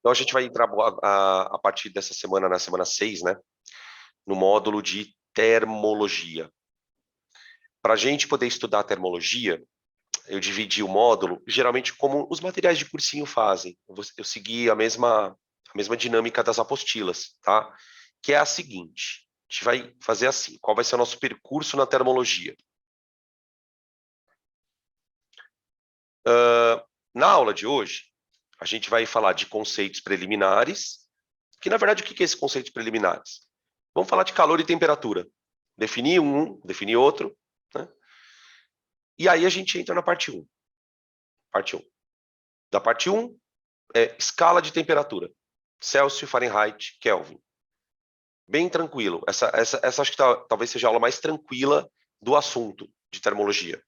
Então, a gente vai entrar a partir dessa semana, na semana 6, né? No módulo de termologia. Para a gente poder estudar a termologia, eu dividi o módulo, geralmente como os materiais de cursinho fazem. Eu segui a mesma dinâmica das apostilas, tá? Que é a seguinte, a gente vai fazer assim, qual vai ser o nosso percurso na termologia? Na aula de hoje, a gente vai falar de conceitos preliminares, que na verdade o que é esses conceitos preliminares? Vamos falar de calor e temperatura. Definir um, definir outro, né? E aí a gente entra na parte 1. Parte 1. Da parte 1 é escala de temperatura. Celsius, Fahrenheit, Kelvin. Bem tranquilo. Essa acho que talvez seja a aula mais tranquila do assunto de termologia.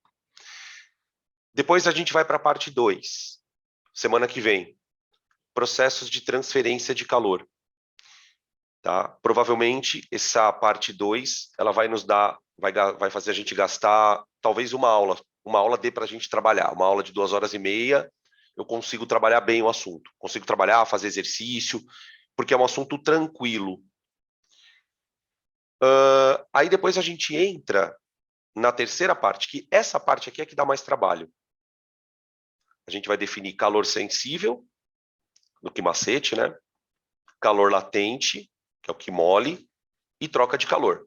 Depois a gente vai para a parte 2, semana que vem. Processos de transferência de calor. Tá? Provavelmente, essa parte 2, ela vai nos dar, vai fazer a gente gastar talvez uma aula dê para a gente trabalhar, uma aula de 2 horas e meia, eu consigo trabalhar bem o assunto, consigo trabalhar, fazer exercício, porque é um assunto tranquilo. Aí depois a gente entra na terceira parte, que essa parte aqui é que dá mais trabalho. A gente vai definir calor sensível, do que macete, né? Calor latente, que é o que mole, e troca de calor.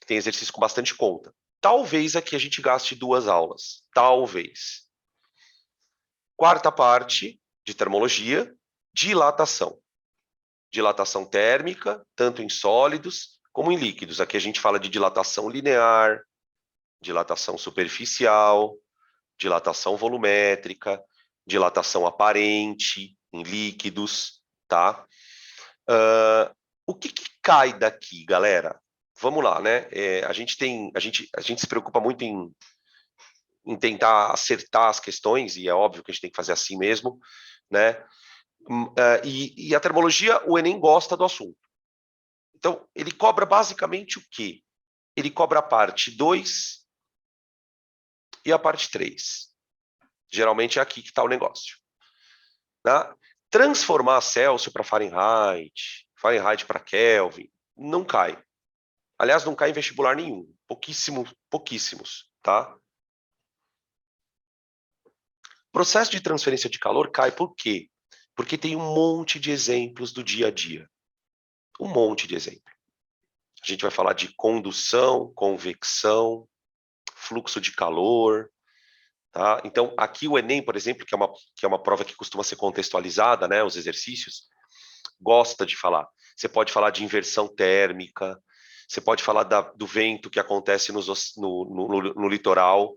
Tem exercício com bastante conta. Talvez aqui a gente gaste 2 aulas. Talvez. Quarta parte de termologia, dilatação. Dilatação térmica, tanto em sólidos como em líquidos. Aqui a gente fala de dilatação linear, dilatação superficial, dilatação volumétrica, dilatação aparente em líquidos, tá? O que cai daqui, galera? Vamos lá, né? A gente se preocupa muito em tentar acertar as questões, e é óbvio que a gente tem que fazer assim mesmo, né? E a termologia, o Enem gosta do assunto. Então, ele cobra basicamente o quê? Ele cobra a parte 2 e a parte 3. Geralmente é aqui que está o negócio. Tá? Transformar Celsius para Fahrenheit, Fahrenheit para Kelvin, não cai. Aliás, não cai em vestibular nenhum. Pouquíssimos, tá? Processo de transferência de calor cai por quê? Porque tem um monte de exemplos do dia a dia. Um monte de exemplo. A gente vai falar de condução, convecção, fluxo de calor, tá? Então, aqui o Enem, por exemplo, que é uma prova que costuma ser contextualizada, né, os exercícios, gosta de falar. Você pode falar de inversão térmica, você pode falar do vento que acontece no litoral,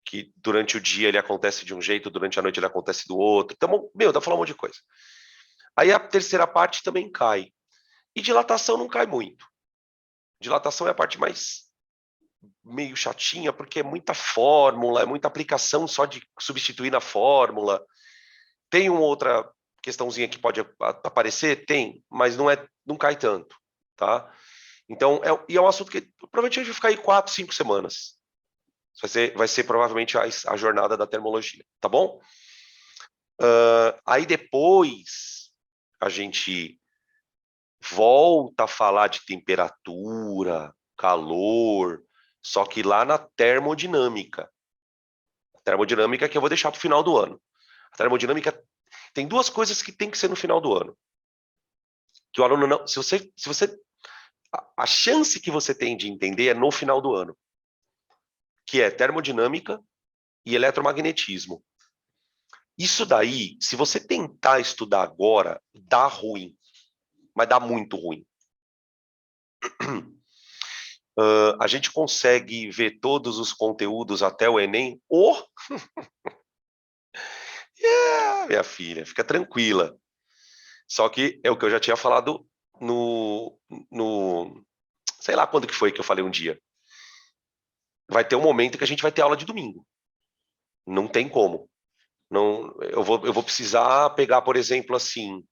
que durante o dia ele acontece de um jeito, durante a noite ele acontece do outro. Então, dá pra falar um monte de coisa. Aí a terceira parte também cai. E dilatação não cai muito. Dilatação é a parte mais meio chatinha, porque é muita fórmula, é muita aplicação só de substituir na fórmula. Tem uma outra questãozinha que pode aparecer? Tem, mas não cai tanto, tá? Então, é um assunto que provavelmente a gente vai ficar aí 4, 5 semanas. Vai ser provavelmente a jornada da termologia, tá bom? Aí depois a gente volta a falar de temperatura, calor, só que lá na termodinâmica. A termodinâmica que eu vou deixar para o final do ano. A termodinâmica tem 2 coisas que tem que ser no final do ano. Que o aluno não. Se você a chance que você tem de entender é no final do ano, que é termodinâmica e eletromagnetismo. Isso daí, se você tentar estudar agora, dá ruim, mas dá muito ruim. A gente consegue ver todos os conteúdos até o Enem? Minha filha, fica tranquila. Só que é o que eu já tinha falado no sei lá quando que foi que eu falei um dia. Vai ter um momento que a gente vai ter aula de domingo. Não tem como. Não, eu vou precisar pegar, por exemplo, assim,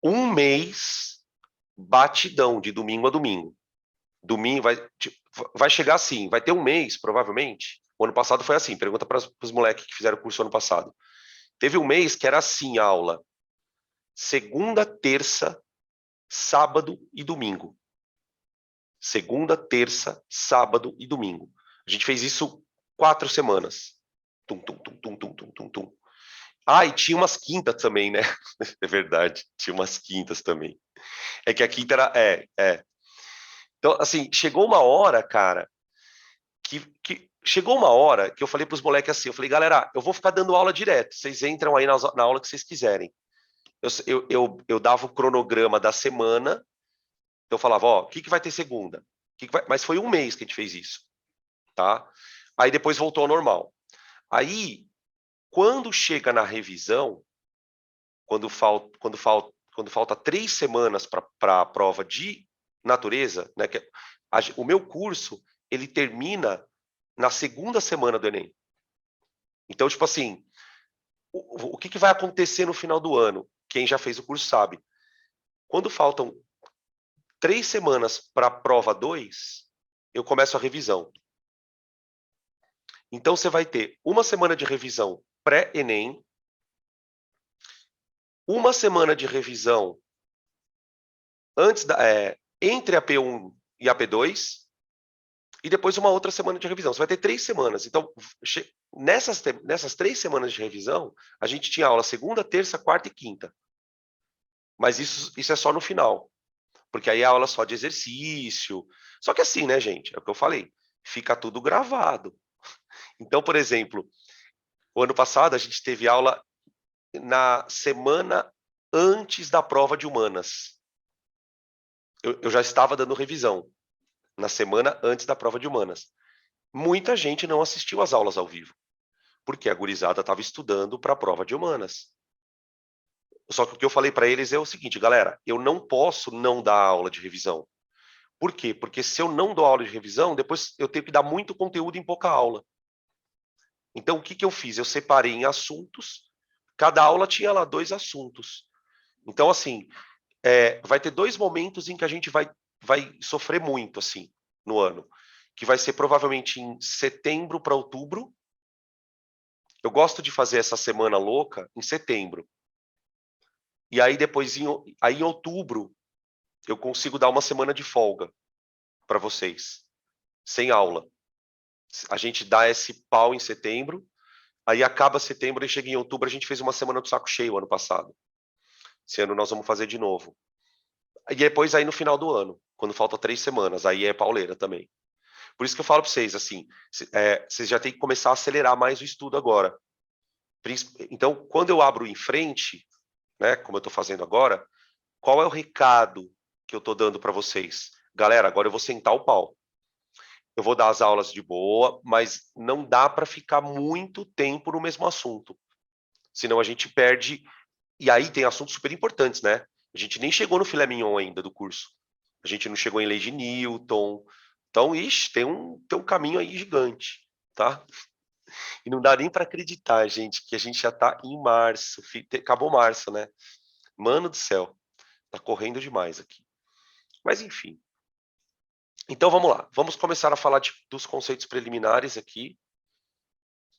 um mês batidão de domingo a domingo. Domingo vai chegar assim, vai ter um mês, provavelmente. O ano passado foi assim, pergunta para os moleques que fizeram o curso ano passado. Teve um mês que era assim a aula. segunda, terça, sábado e domingo. Segunda, terça, sábado e domingo. A gente fez isso 4 semanas. Tum, tum, tum, tum, tum, tum, tum, tum. Ah, e tinha umas quintas também, né? É verdade, tinha umas quintas também. É que a quinta era. Então, assim, chegou uma hora, cara, que chegou uma hora que eu falei pros moleques assim: eu falei, galera, eu vou ficar dando aula direto. Vocês entram aí na aula que vocês quiserem. Eu dava o cronograma da semana. Eu falava, ó, o que vai ter segunda? Mas foi um mês que a gente fez isso, tá? Aí depois voltou ao normal. Aí, quando chega na revisão, quando falta 3 semanas para a prova de natureza, né? O meu curso ele termina na segunda semana do Enem. Então, tipo assim, o que vai acontecer no final do ano? Quem já fez o curso sabe. Quando faltam 3 semanas para a prova 2, eu começo a revisão. Então, você vai ter uma semana de revisão pré-ENEM, uma semana de revisão entre a P1 e a P2, e depois uma outra semana de revisão. Você vai ter 3 semanas. Então, nessas 3 semanas de revisão, a gente tinha aula segunda, terça, quarta e quinta. Mas isso é só no final. Porque aí é aula só de exercício. Só que assim, né, gente? É o que eu falei. Fica tudo gravado. Então, por exemplo, o ano passado a gente teve aula na semana antes da prova de humanas. Eu já estava dando revisão na semana antes da prova de humanas. Muita gente não assistiu às aulas ao vivo, porque a gurizada estava estudando para a prova de humanas. Só que o que eu falei para eles é o seguinte, galera, eu não posso não dar aula de revisão. Por quê? Porque se eu não dou aula de revisão, depois eu tenho que dar muito conteúdo em pouca aula. Então, o que eu fiz? Eu separei em assuntos, cada aula tinha lá 2 assuntos. Então, assim, vai ter 2 momentos em que a gente vai sofrer muito, assim, no ano. Que vai ser provavelmente em setembro para outubro. Eu gosto de fazer essa semana louca em setembro. E aí, depois, em outubro, eu consigo dar uma semana de folga para vocês, sem aula. A gente dá esse pau em setembro, aí acaba setembro e chega em outubro, a gente fez uma semana do saco cheio ano passado. Esse ano nós vamos fazer de novo. E depois aí no final do ano, quando falta 3 semanas, aí é pauleira também. Por isso que eu falo para vocês, assim, vocês já têm que começar a acelerar mais o estudo agora. Então, quando eu abro em frente, né, como eu estou fazendo agora, qual é o recado que eu estou dando para vocês? Galera, agora eu vou sentar o pau. Eu vou dar as aulas de boa, mas não dá para ficar muito tempo no mesmo assunto. Senão a gente perde. E aí tem assuntos super importantes, né? A gente nem chegou no filé mignon ainda do curso. A gente não chegou em lei de Newton. Então, ixi, tem um caminho aí gigante, tá? E não dá nem para acreditar, gente, que a gente já está em março. Acabou março, né? Mano do céu, tá correndo demais aqui. Mas enfim. Então vamos lá. Vamos começar a falar dos conceitos preliminares aqui.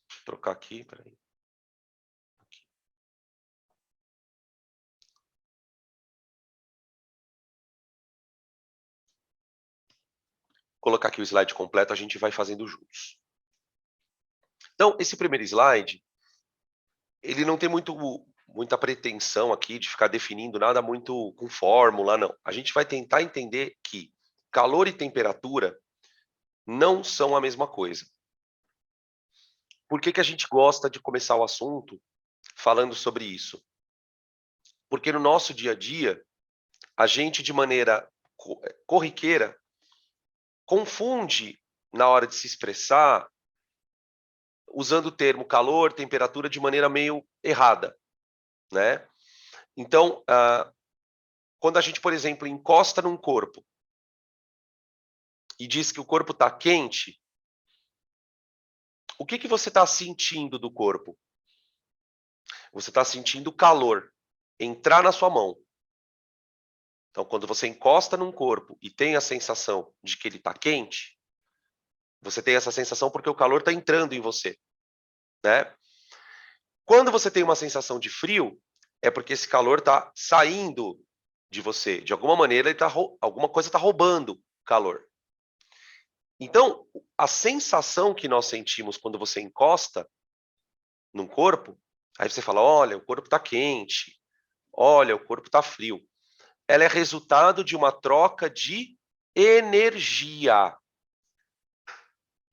Deixa eu trocar aqui, peraí. Colocar aqui o slide completo, a gente vai fazendo juntos. Então, esse primeiro slide, ele não tem muita pretensão aqui de ficar definindo nada muito com fórmula, não. A gente vai tentar entender que calor e temperatura não são a mesma coisa. Por que a gente gosta de começar o assunto falando sobre isso? Porque no nosso dia a dia, a gente, de maneira corriqueira, confunde na hora de se expressar usando o termo calor, temperatura de maneira meio errada, né? Então, quando a gente, por exemplo, encosta num corpo e diz que o corpo está quente, o que você está sentindo do corpo? Você está sentindo calor entrar na sua mão. Então, quando você encosta num corpo e tem a sensação de que ele está quente, você tem essa sensação porque o calor está entrando em você, né? Quando você tem uma sensação de frio, é porque esse calor está saindo de você. De alguma maneira, alguma coisa está roubando calor. Então, a sensação que nós sentimos quando você encosta num corpo, aí você fala, olha, o corpo está quente, olha, o corpo está frio. Ela é resultado de uma troca de energia.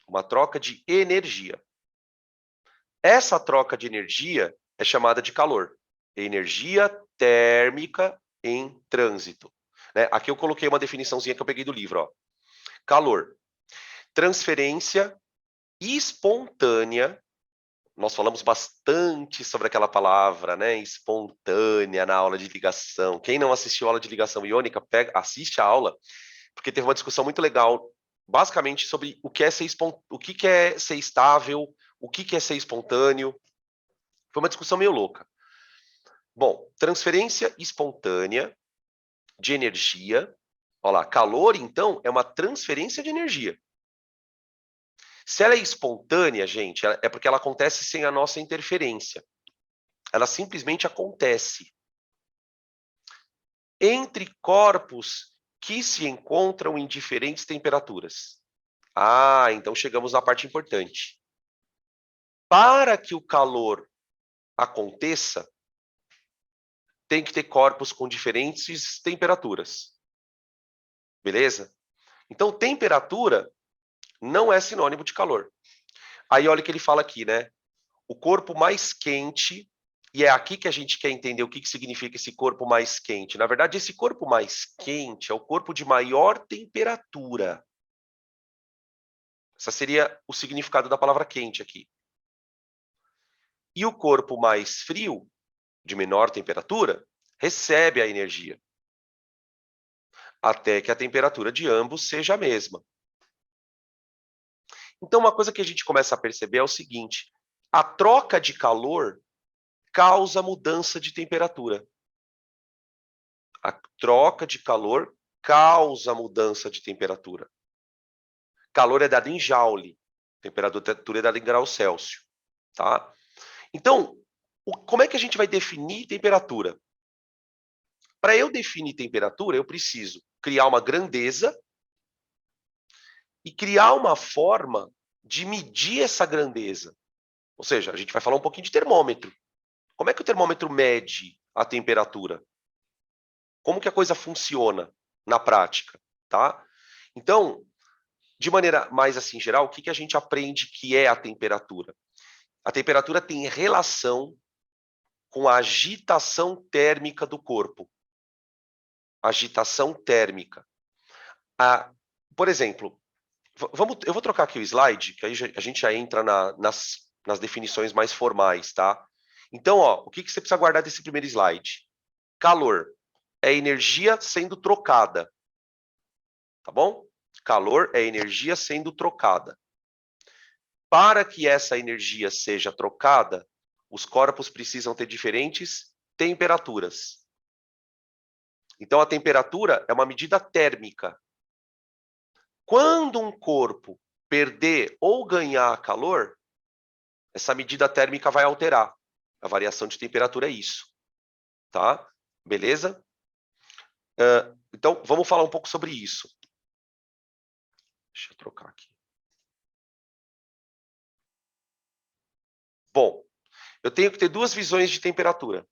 Uma troca de energia. Essa troca de energia é chamada de calor. Energia térmica em trânsito. Né? Aqui eu coloquei uma definiçãozinha que eu peguei do livro. Ó. Calor. Transferência espontânea. Nós falamos bastante sobre aquela palavra, né? Espontânea na aula de ligação. Quem não assistiu a aula de ligação iônica, assiste a aula, porque teve uma discussão muito legal, basicamente sobre o que é ser, o que é ser estável, o que é ser espontâneo. Foi uma discussão meio louca. Bom, transferência espontânea de energia. Olha lá, calor, então, é uma transferência de energia. Se ela é espontânea, gente, é porque ela acontece sem a nossa interferência. Ela simplesmente acontece entre corpos que se encontram em diferentes temperaturas. Ah, então chegamos na parte importante. Para que o calor aconteça, tem que ter corpos com diferentes temperaturas. Beleza? Então, temperatura não é sinônimo de calor. Aí olha o que ele fala aqui, né? O corpo mais quente, e é aqui que a gente quer entender o que significa esse corpo mais quente. Na verdade, esse corpo mais quente é o corpo de maior temperatura. Esse seria o significado da palavra quente aqui. E o corpo mais frio, de menor temperatura, recebe a energia, até que a temperatura de ambos seja a mesma. Então, uma coisa que a gente começa a perceber é o seguinte: a troca de calor causa mudança de temperatura. A troca de calor causa mudança de temperatura. Calor é dado em Joule, temperatura é dada em graus Celsius, tá? Então, como é que a gente vai definir temperatura? Para eu definir temperatura, eu preciso criar uma grandeza e criar uma forma de medir essa grandeza. Ou seja, a gente vai falar um pouquinho de termômetro. Como é que o termômetro mede a temperatura? Como que a coisa funciona na prática, tá? Então, de maneira mais assim geral, o que a gente aprende que é a temperatura? A temperatura tem relação com a agitação térmica do corpo. Agitação térmica. Por exemplo, eu vou trocar aqui o slide, que aí a gente já entra nas definições mais formais, tá? Então, ó, o que você precisa guardar desse primeiro slide? Calor é energia sendo trocada, tá bom? Calor é energia sendo trocada. Para que essa energia seja trocada, os corpos precisam ter diferentes temperaturas. Então, a temperatura é uma medida térmica. Quando um corpo perder ou ganhar calor, essa medida térmica vai alterar. A variação de temperatura é isso. Tá? Beleza? Então, vamos falar um pouco sobre isso. Deixa eu trocar aqui. Bom, eu tenho que ter duas visões de temperatura.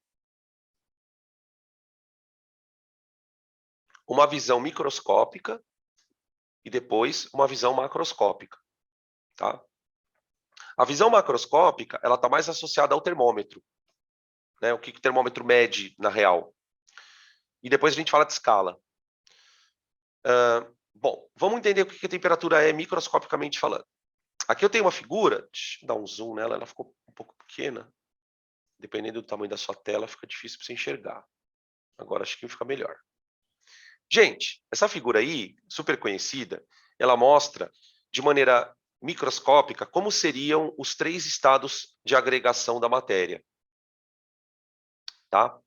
Uma visão microscópica e depois uma visão macroscópica. Tá? A visão macroscópica ela está mais associada ao termômetro. Né? O que o termômetro mede na real. E depois a gente fala de escala. Bom, vamos entender o que a temperatura é microscopicamente falando. Aqui eu tenho uma figura, deixa eu dar um zoom nela, ela ficou um pouco pequena. Dependendo do tamanho da sua tela, fica difícil para você enxergar. Agora acho que fica melhor. Gente, essa figura aí, super conhecida, ela mostra de maneira microscópica como seriam os 3 estados de agregação da matéria. Tá?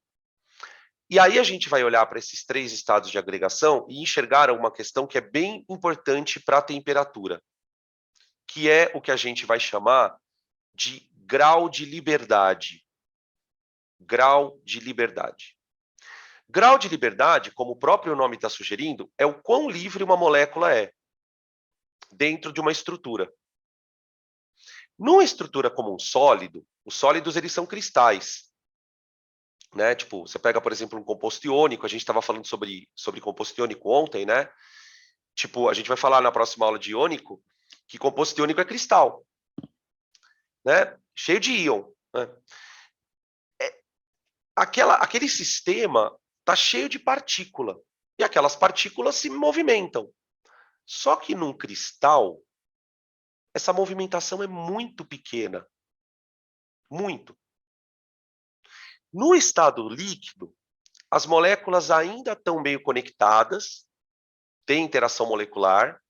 E aí a gente vai olhar para esses 3 estados de agregação e enxergar uma questão que é bem importante para a temperatura, que é o que a gente vai chamar de grau de liberdade. grau de liberdade. Grau de liberdade, como o próprio nome está sugerindo, é o quão livre uma molécula é dentro de uma estrutura. Numa estrutura como um sólido, os sólidos eles são cristais. Né? Tipo, você pega, por exemplo, um composto iônico, a gente estava falando sobre composto iônico ontem, né? Tipo, a gente vai falar na próxima aula de iônico que composto iônico é cristal, né? Cheio de íon. Né? Aquele sistema está cheio de partícula, e aquelas partículas se movimentam. Só que num cristal, essa movimentação é muito pequena. Muito. No estado líquido, as moléculas ainda estão meio conectadas, tem interação molecular,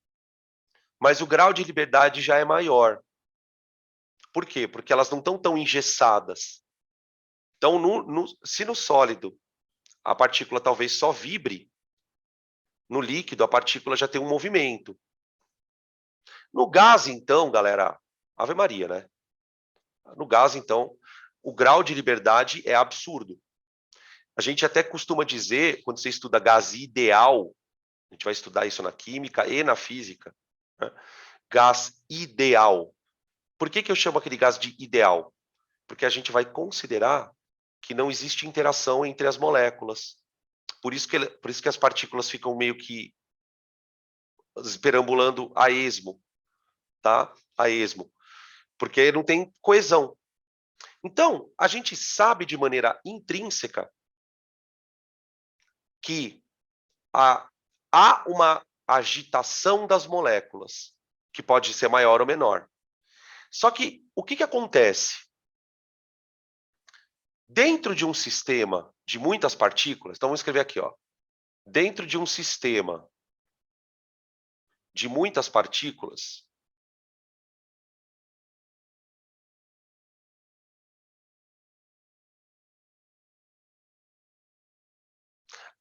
mas o grau de liberdade já é maior. Por quê? Porque elas não estão tão engessadas. Então, se no sólido a partícula talvez só vibre, no líquido a partícula já tem um movimento. No gás, então, galera, Ave Maria, né? No gás, então, o grau de liberdade é absurdo. A gente até costuma dizer, quando você estuda gás ideal, a gente vai estudar isso na química e na física, né? Gás ideal. Por que eu chamo aquele gás de ideal? Porque a gente vai considerar que não existe interação entre as moléculas. Por isso que as partículas ficam meio que perambulando a esmo, tá? A esmo. Porque não tem coesão. Então, a gente sabe de maneira intrínseca que há uma agitação das moléculas, que pode ser maior ou menor. Só que, o que acontece? Dentro de um sistema de muitas partículas, então vamos escrever aqui, ó. Dentro de um sistema de muitas partículas,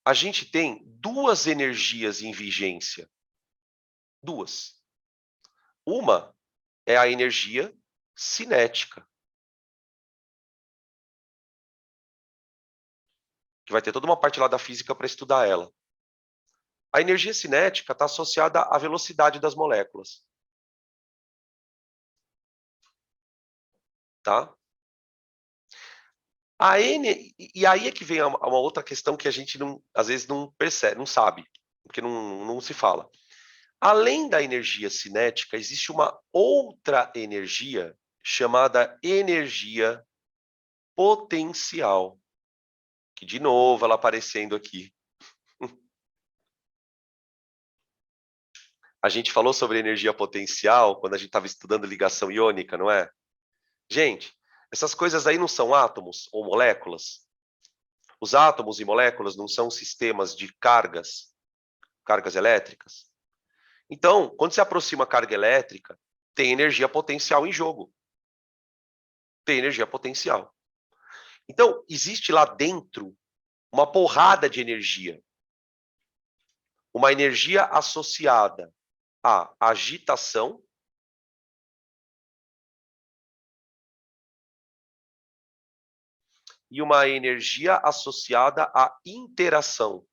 a gente tem duas energias em vigência. Duas. Uma é a energia cinética, que vai ter toda uma parte lá da física para estudar ela. A energia cinética está associada à velocidade das moléculas. Tá? E aí é que vem uma outra questão que a gente às vezes não percebe, não sabe, porque não se fala. Além da energia cinética, existe uma outra energia chamada energia potencial, que de novo ela aparecendo aqui. A gente falou sobre energia potencial quando a gente estava estudando ligação iônica, não é? Gente, essas coisas aí não são átomos ou moléculas? Os átomos e moléculas não são sistemas de cargas elétricas? Então, quando se aproxima a carga elétrica, tem energia potencial em jogo. Tem energia potencial. Então, existe lá dentro uma porrada de energia. Uma energia associada à agitação e uma energia associada à interação.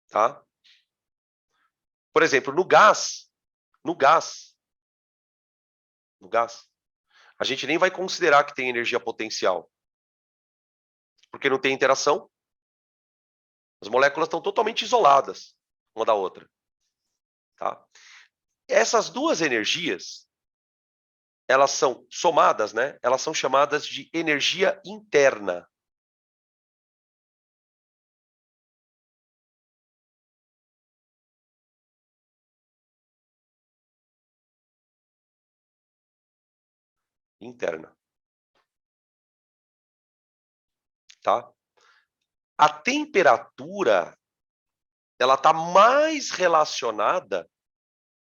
Tá? Por exemplo, no gás, a gente nem vai considerar que tem energia potencial, porque não tem interação. As moléculas estão totalmente isoladas uma da outra. Tá? Essas duas energias, elas são somadas, né? Elas são chamadas de energia interna. Interna. Tá? A temperatura, ela está mais relacionada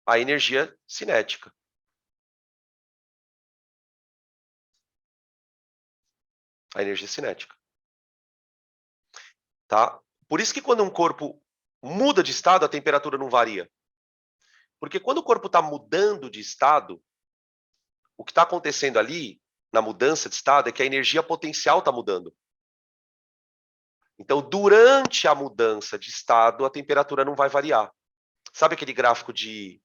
à energia cinética. A energia cinética. Tá? Por isso que quando um corpo muda de estado, a temperatura não varia. Porque quando o corpo está mudando de estado, o que está acontecendo ali, na mudança de estado, é que a energia potencial está mudando. Então, durante a mudança de estado, a temperatura não vai variar. Sabe aquele gráfico de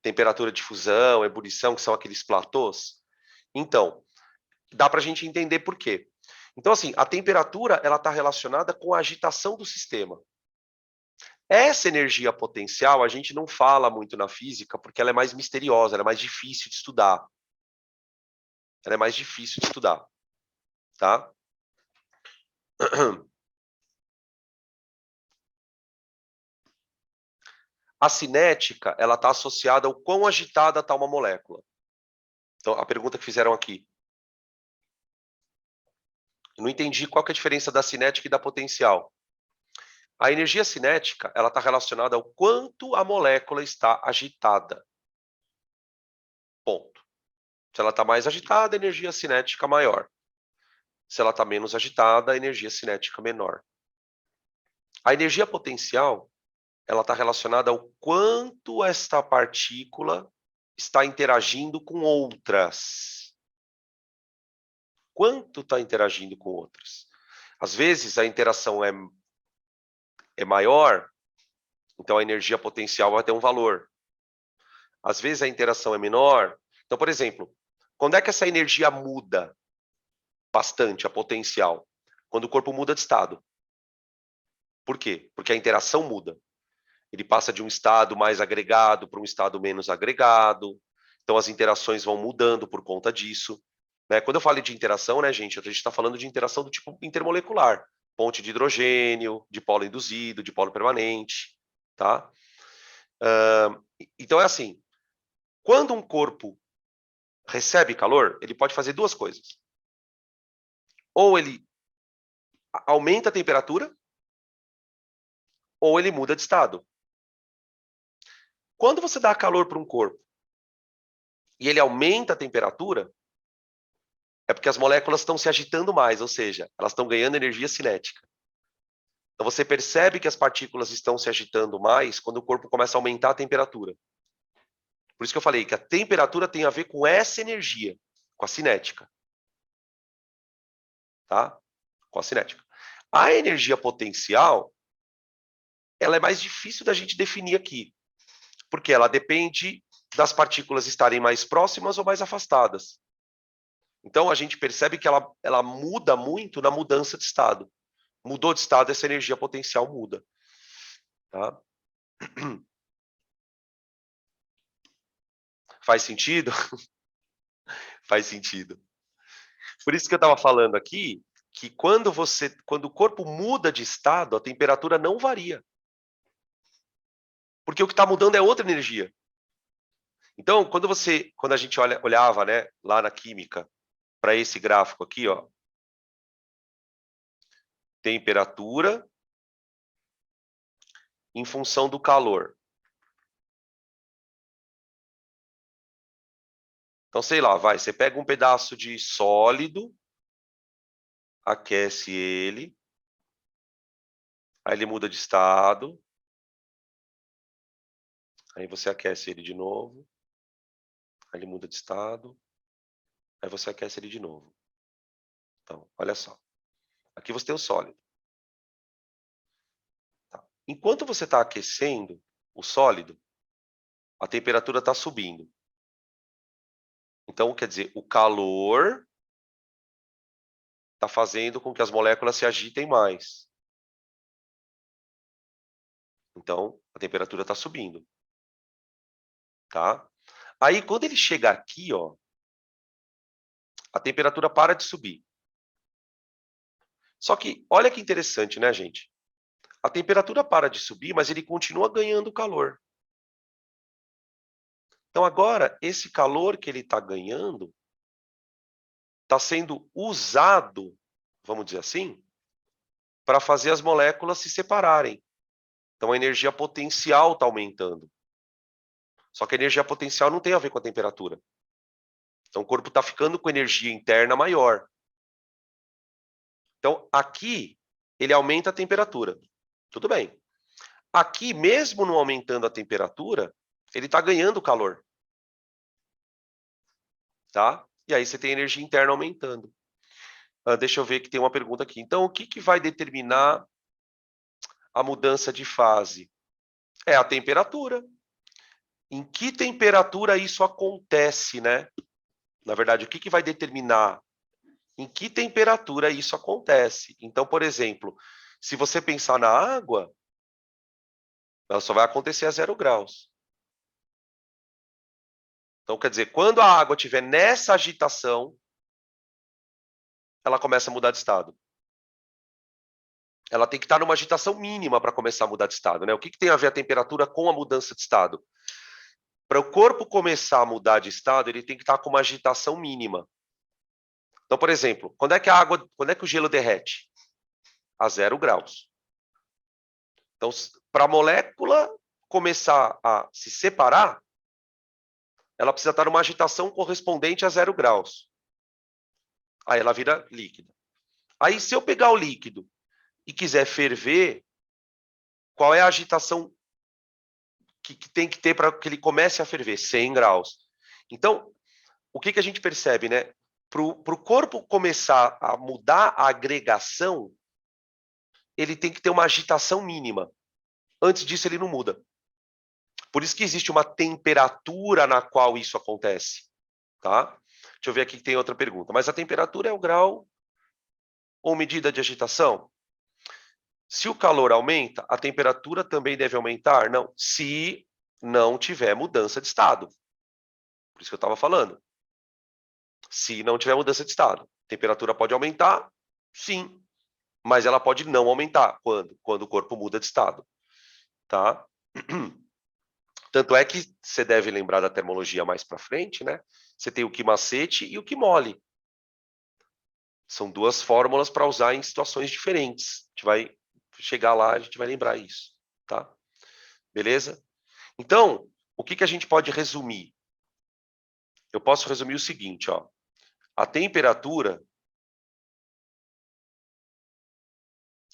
temperatura de fusão, ebulição, que são aqueles platôs? Então, dá para a gente entender por quê. Então, assim, a temperatura ela está relacionada com a agitação do sistema. Essa energia potencial a gente não fala muito na física porque ela é mais misteriosa, ela é mais difícil de estudar. Ela é mais difícil de estudar, tá? A cinética, ela está associada ao quão agitada está uma molécula. Então, a pergunta que fizeram aqui. Eu não entendi qual que é a diferença da cinética e da potencial. A energia cinética, ela está relacionada ao quanto a molécula está agitada. Ponto. Se ela está mais agitada, a energia cinética maior. Se ela está menos agitada, a energia cinética menor. A energia potencial, ela está relacionada ao quanto esta partícula está interagindo com outras. Quanto está interagindo com outras? Às vezes, a interação é maior, então a energia potencial vai ter um valor. Às vezes, a interação é menor. Então, por exemplo, quando é que essa energia muda bastante, a potencial? Quando o corpo muda de estado. Por quê? Porque a interação muda. Ele passa de um estado mais agregado para um estado menos agregado. Então, as interações vão mudando por conta disso. Né? Quando eu falo de interação, né, gente, a gente está falando de interação do tipo intermolecular. Ponte de hidrogênio, de polo induzido, de polo permanente. Tá? Então, é assim. Quando um corpo recebe calor, ele pode fazer duas coisas. Ou ele aumenta a temperatura, ou ele muda de estado. Quando você dá calor para um corpo e ele aumenta a temperatura, é porque as moléculas estão se agitando mais, ou seja, elas estão ganhando energia cinética. Então você percebe que as partículas estão se agitando mais quando o corpo começa a aumentar a temperatura. Por isso que eu falei que a temperatura tem a ver com essa energia, com a cinética. Tá? Com a cinética. A energia potencial, ela é mais difícil da gente definir aqui, porque ela depende das partículas estarem mais próximas ou mais afastadas. Então, a gente percebe que ela muda muito na mudança de estado. Mudou de estado, essa energia potencial muda. Tá? Faz sentido? Faz sentido. Por isso que eu estava falando aqui, que quando o corpo muda de estado, a temperatura não varia. Porque o que está mudando é outra energia. Então, quando a gente olhava, né, lá na química, para esse gráfico aqui, ó, temperatura em função do calor. Então, sei lá, você pega um pedaço de sólido, aquece ele, aí ele muda de estado, aí você aquece ele de novo, aí ele muda de estado, aí você aquece ele de novo. Então, olha só. Aqui você tem o sólido. Tá? Enquanto você está aquecendo o sólido, a temperatura está subindo. Então, quer dizer, o calor está fazendo com que as moléculas se agitem mais. Então, a temperatura está subindo. Tá? Aí, quando ele chega aqui, ó, a temperatura para de subir. Só que, olha que interessante, né, gente? A temperatura para de subir, mas ele continua ganhando calor. Então, agora, esse calor que ele está ganhando está sendo usado, vamos dizer assim, para fazer as moléculas se separarem. Então, a energia potencial está aumentando. Só que a energia potencial não tem a ver com a temperatura. Então, o corpo está ficando com energia interna maior. Então, aqui, ele aumenta a temperatura. Tudo bem. Aqui, mesmo não aumentando a temperatura, ele está ganhando calor. Tá? E aí você tem energia interna aumentando. Deixa eu ver que tem uma pergunta aqui. Então, o que vai determinar a mudança de fase? É a temperatura. Em que temperatura isso acontece, né? Na verdade, o que vai determinar em que temperatura isso acontece? Então, por exemplo, se você pensar na água, ela só vai acontecer a 0 graus. Então, quer dizer, quando a água estiver nessa agitação, ela começa a mudar de estado. Ela tem que estar numa agitação mínima para começar a mudar de estado, né? O que tem a ver a temperatura com a mudança de estado? Para o corpo começar a mudar de estado, ele tem que estar com uma agitação mínima. Então, por exemplo, quando é que o gelo derrete? A 0 graus. Então, para a molécula começar a se separar, ela precisa estar numa agitação correspondente a 0 graus. Aí ela vira líquida. Aí, se eu pegar o líquido e quiser ferver, qual é a agitação que tem que ter para que ele comece a ferver? 100 graus. Então, o que a gente percebe, né? Para o corpo começar a mudar a agregação, ele tem que ter uma agitação mínima. Antes disso, ele não muda. Por isso que existe uma temperatura na qual isso acontece. Tá? Deixa eu ver aqui que tem outra pergunta. Mas a temperatura é o grau ou medida de agitação? Se o calor aumenta, a temperatura também deve aumentar? Não. Se não tiver mudança de estado. Por isso que eu estava falando. Se não tiver mudança de estado. A temperatura pode aumentar? Sim. Mas ela pode não aumentar. Quando? Quando o corpo muda de estado. Tá? Tanto é que você deve lembrar da termologia mais para frente, né? Você tem o que macete e o que mole. São duas fórmulas para usar em situações diferentes. A gente vai chegar lá, a gente vai lembrar isso, tá? Beleza? Então, o que a gente pode resumir? Eu posso resumir o seguinte, ó. A temperatura...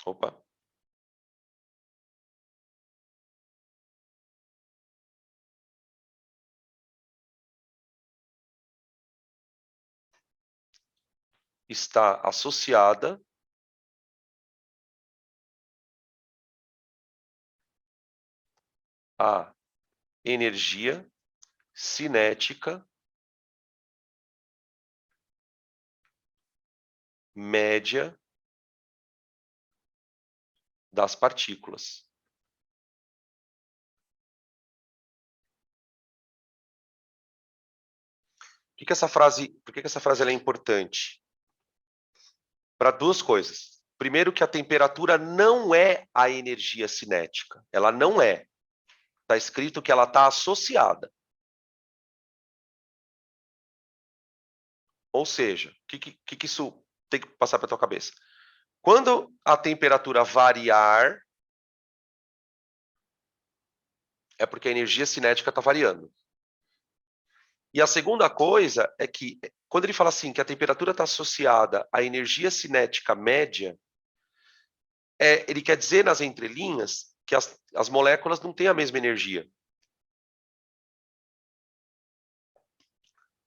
Opa. Está associada à energia cinética média das partículas. Por que essa frase ela é importante? Para duas coisas. Primeiro, que a temperatura não é a energia cinética. Ela não é. Está escrito que ela está associada. Ou seja, o que isso tem que passar para a tua cabeça? Quando a temperatura variar, é porque a energia cinética está variando. E a segunda coisa é que, quando ele fala assim, que a temperatura está associada à energia cinética média, ele quer dizer nas entrelinhas que as moléculas não têm a mesma energia.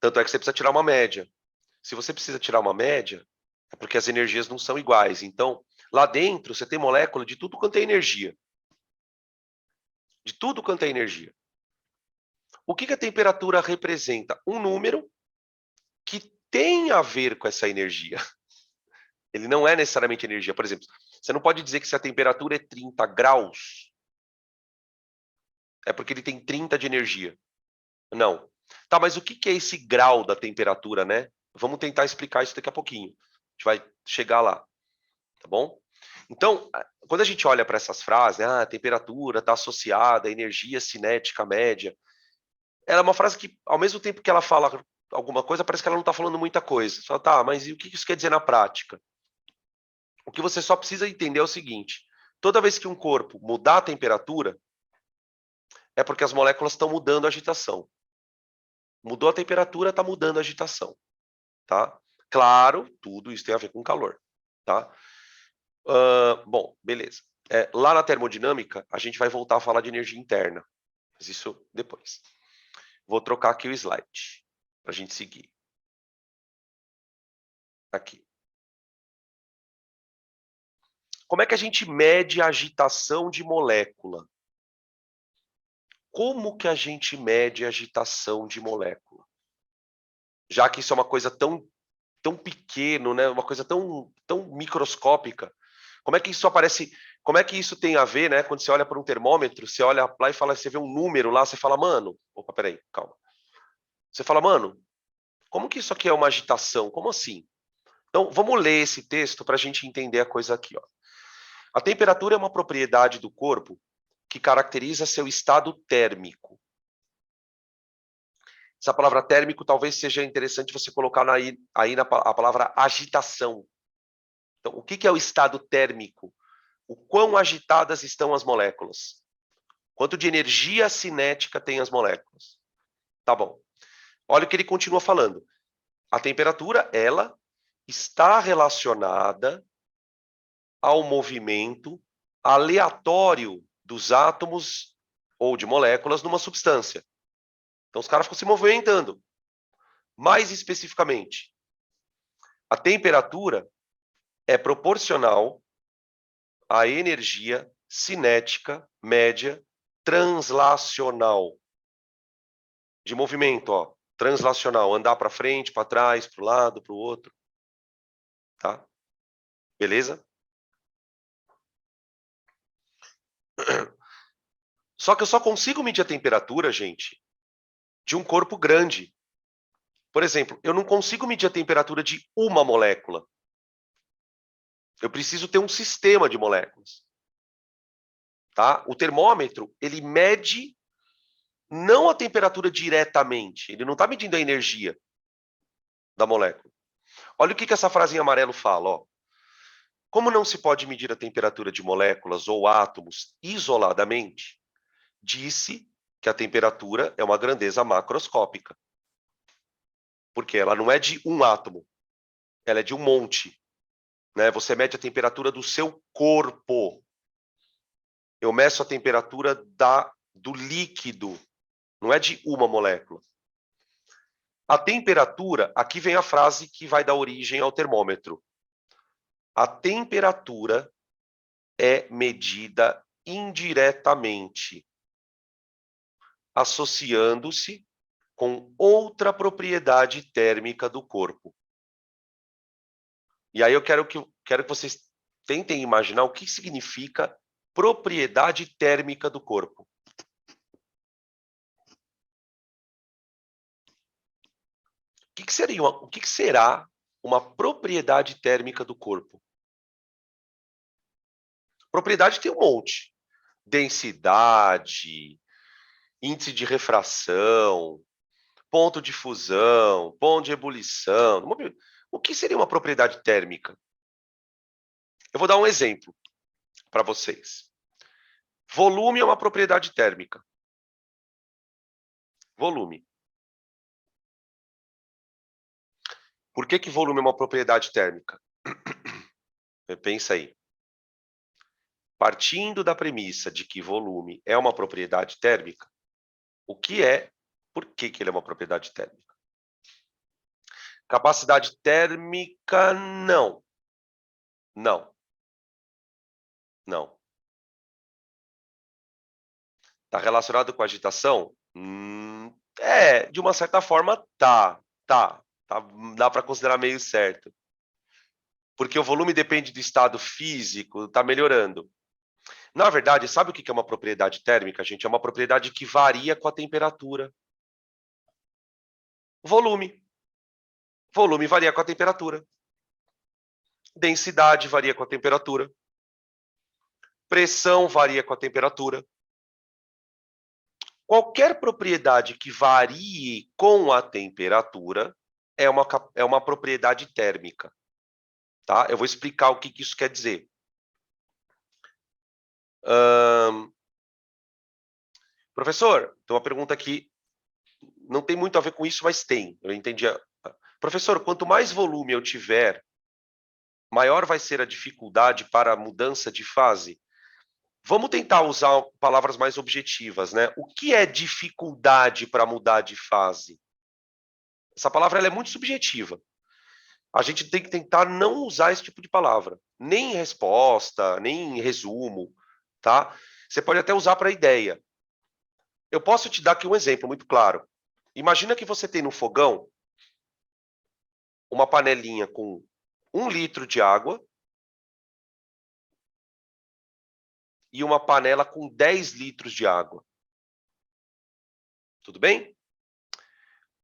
Tanto é que você precisa tirar uma média. Se você precisa tirar uma média, é porque as energias não são iguais. Então, lá dentro, você tem molécula de tudo quanto é energia. De tudo quanto é energia. O que a temperatura representa? Um número que tem a ver com essa energia. Ele não é necessariamente energia. Por exemplo, você não pode dizer que se a temperatura é 30 graus, é porque ele tem 30 de energia. Não. Tá, mas o que é esse grau da temperatura, né? Vamos tentar explicar isso daqui a pouquinho. A gente vai chegar lá, tá bom? Então, quando a gente olha para essas frases, né, a temperatura está associada à energia cinética média, ela é uma frase que, ao mesmo tempo que ela fala alguma coisa, parece que ela não está falando muita coisa. Só tá, mas e o que isso quer dizer na prática? O que você só precisa entender é o seguinte: toda vez que um corpo mudar a temperatura, é porque as moléculas estão mudando a agitação. Mudou a temperatura, está mudando a agitação. Tá? Claro, tudo isso tem a ver com calor. Tá? Bom, beleza. Lá na termodinâmica, a gente vai voltar a falar de energia interna. Mas isso depois. Vou trocar aqui o slide para a gente seguir. Aqui. Como é que a gente mede a agitação de molécula? Como que a gente mede a agitação de molécula? Já que isso é uma coisa tão pequeno, né? Uma coisa tão microscópica. Como é que isso aparece? Como é que isso tem a ver, né? Quando você olha para um termômetro, você olha lá e fala, você vê um número lá, você fala, mano, opa, peraí, calma. Você fala, mano, como que isso aqui é uma agitação? Como assim? Então, vamos ler esse texto para a gente entender a coisa aqui, ó. A temperatura é uma propriedade do corpo que caracteriza seu estado térmico. Essa palavra térmico talvez seja interessante você colocar aí a palavra agitação. Então, o que é o estado térmico? O quão agitadas estão as moléculas? Quanto de energia cinética tem as moléculas? Tá bom. Olha o que ele continua falando. A temperatura, ela está relacionada ao movimento aleatório dos átomos ou de moléculas numa substância. Então, os caras ficam se movimentando. Mais especificamente, a temperatura é proporcional à energia cinética média translacional. De movimento, ó. Translacional, andar para frente, para trás, para o lado, para o outro. Tá? Beleza? Só que eu só consigo medir a temperatura, gente, de um corpo grande. Por exemplo, eu não consigo medir a temperatura de uma molécula. Eu preciso ter um sistema de moléculas. Tá? O termômetro, ele mede não a temperatura diretamente, ele não está medindo a energia da molécula. Olha o que essa frase em amarelo fala. Ó. Como não se pode medir a temperatura de moléculas ou átomos isoladamente, disse que a temperatura é uma grandeza macroscópica. Porque ela não é de um átomo, ela é de um monte. Né? Você mede a temperatura do seu corpo. Eu meço a temperatura do líquido, não é de uma molécula. A temperatura, aqui vem a frase que vai dar origem ao termômetro. A temperatura é medida indiretamente, associando-se com outra propriedade térmica do corpo. E aí eu quero que vocês tentem imaginar o que significa propriedade térmica do corpo. O que será uma propriedade térmica do corpo? Propriedade tem um monte. Densidade, índice de refração, ponto de fusão, ponto de ebulição. O que seria uma propriedade térmica? Eu vou dar um exemplo para vocês. Volume é uma propriedade térmica. Volume. Por que volume é uma propriedade térmica? Pensa aí. Partindo da premissa de que volume é uma propriedade térmica, por que ele é uma propriedade térmica? Capacidade térmica, não. Não. Não. Está relacionado com agitação? De uma certa forma, tá. Dá para considerar meio certo. Porque o volume depende do estado físico, está melhorando. Na verdade, sabe o que é uma propriedade térmica, gente? É uma propriedade que varia com a temperatura. Volume. Volume varia com a temperatura. Densidade varia com a temperatura. Pressão varia com a temperatura. Qualquer propriedade que varie com a temperatura é uma propriedade térmica. Tá? Eu vou explicar o que isso quer dizer. Professor, tem uma pergunta aqui, não tem muito a ver com isso, mas tem. Eu entendi. Professor, quanto mais volume eu tiver, maior vai ser a dificuldade para a mudança de fase? Vamos tentar usar palavras mais objetivas, né? O que é dificuldade para mudar de fase? Essa palavra ela é muito subjetiva. A gente tem que tentar não usar esse tipo de palavra, nem em resposta, nem em resumo, tá? Você pode até usar para ideia. Eu posso te dar aqui um exemplo muito claro. Imagina que você tem no fogão uma panelinha com 1 litro de água e uma panela com 10 litros de água. Tudo bem?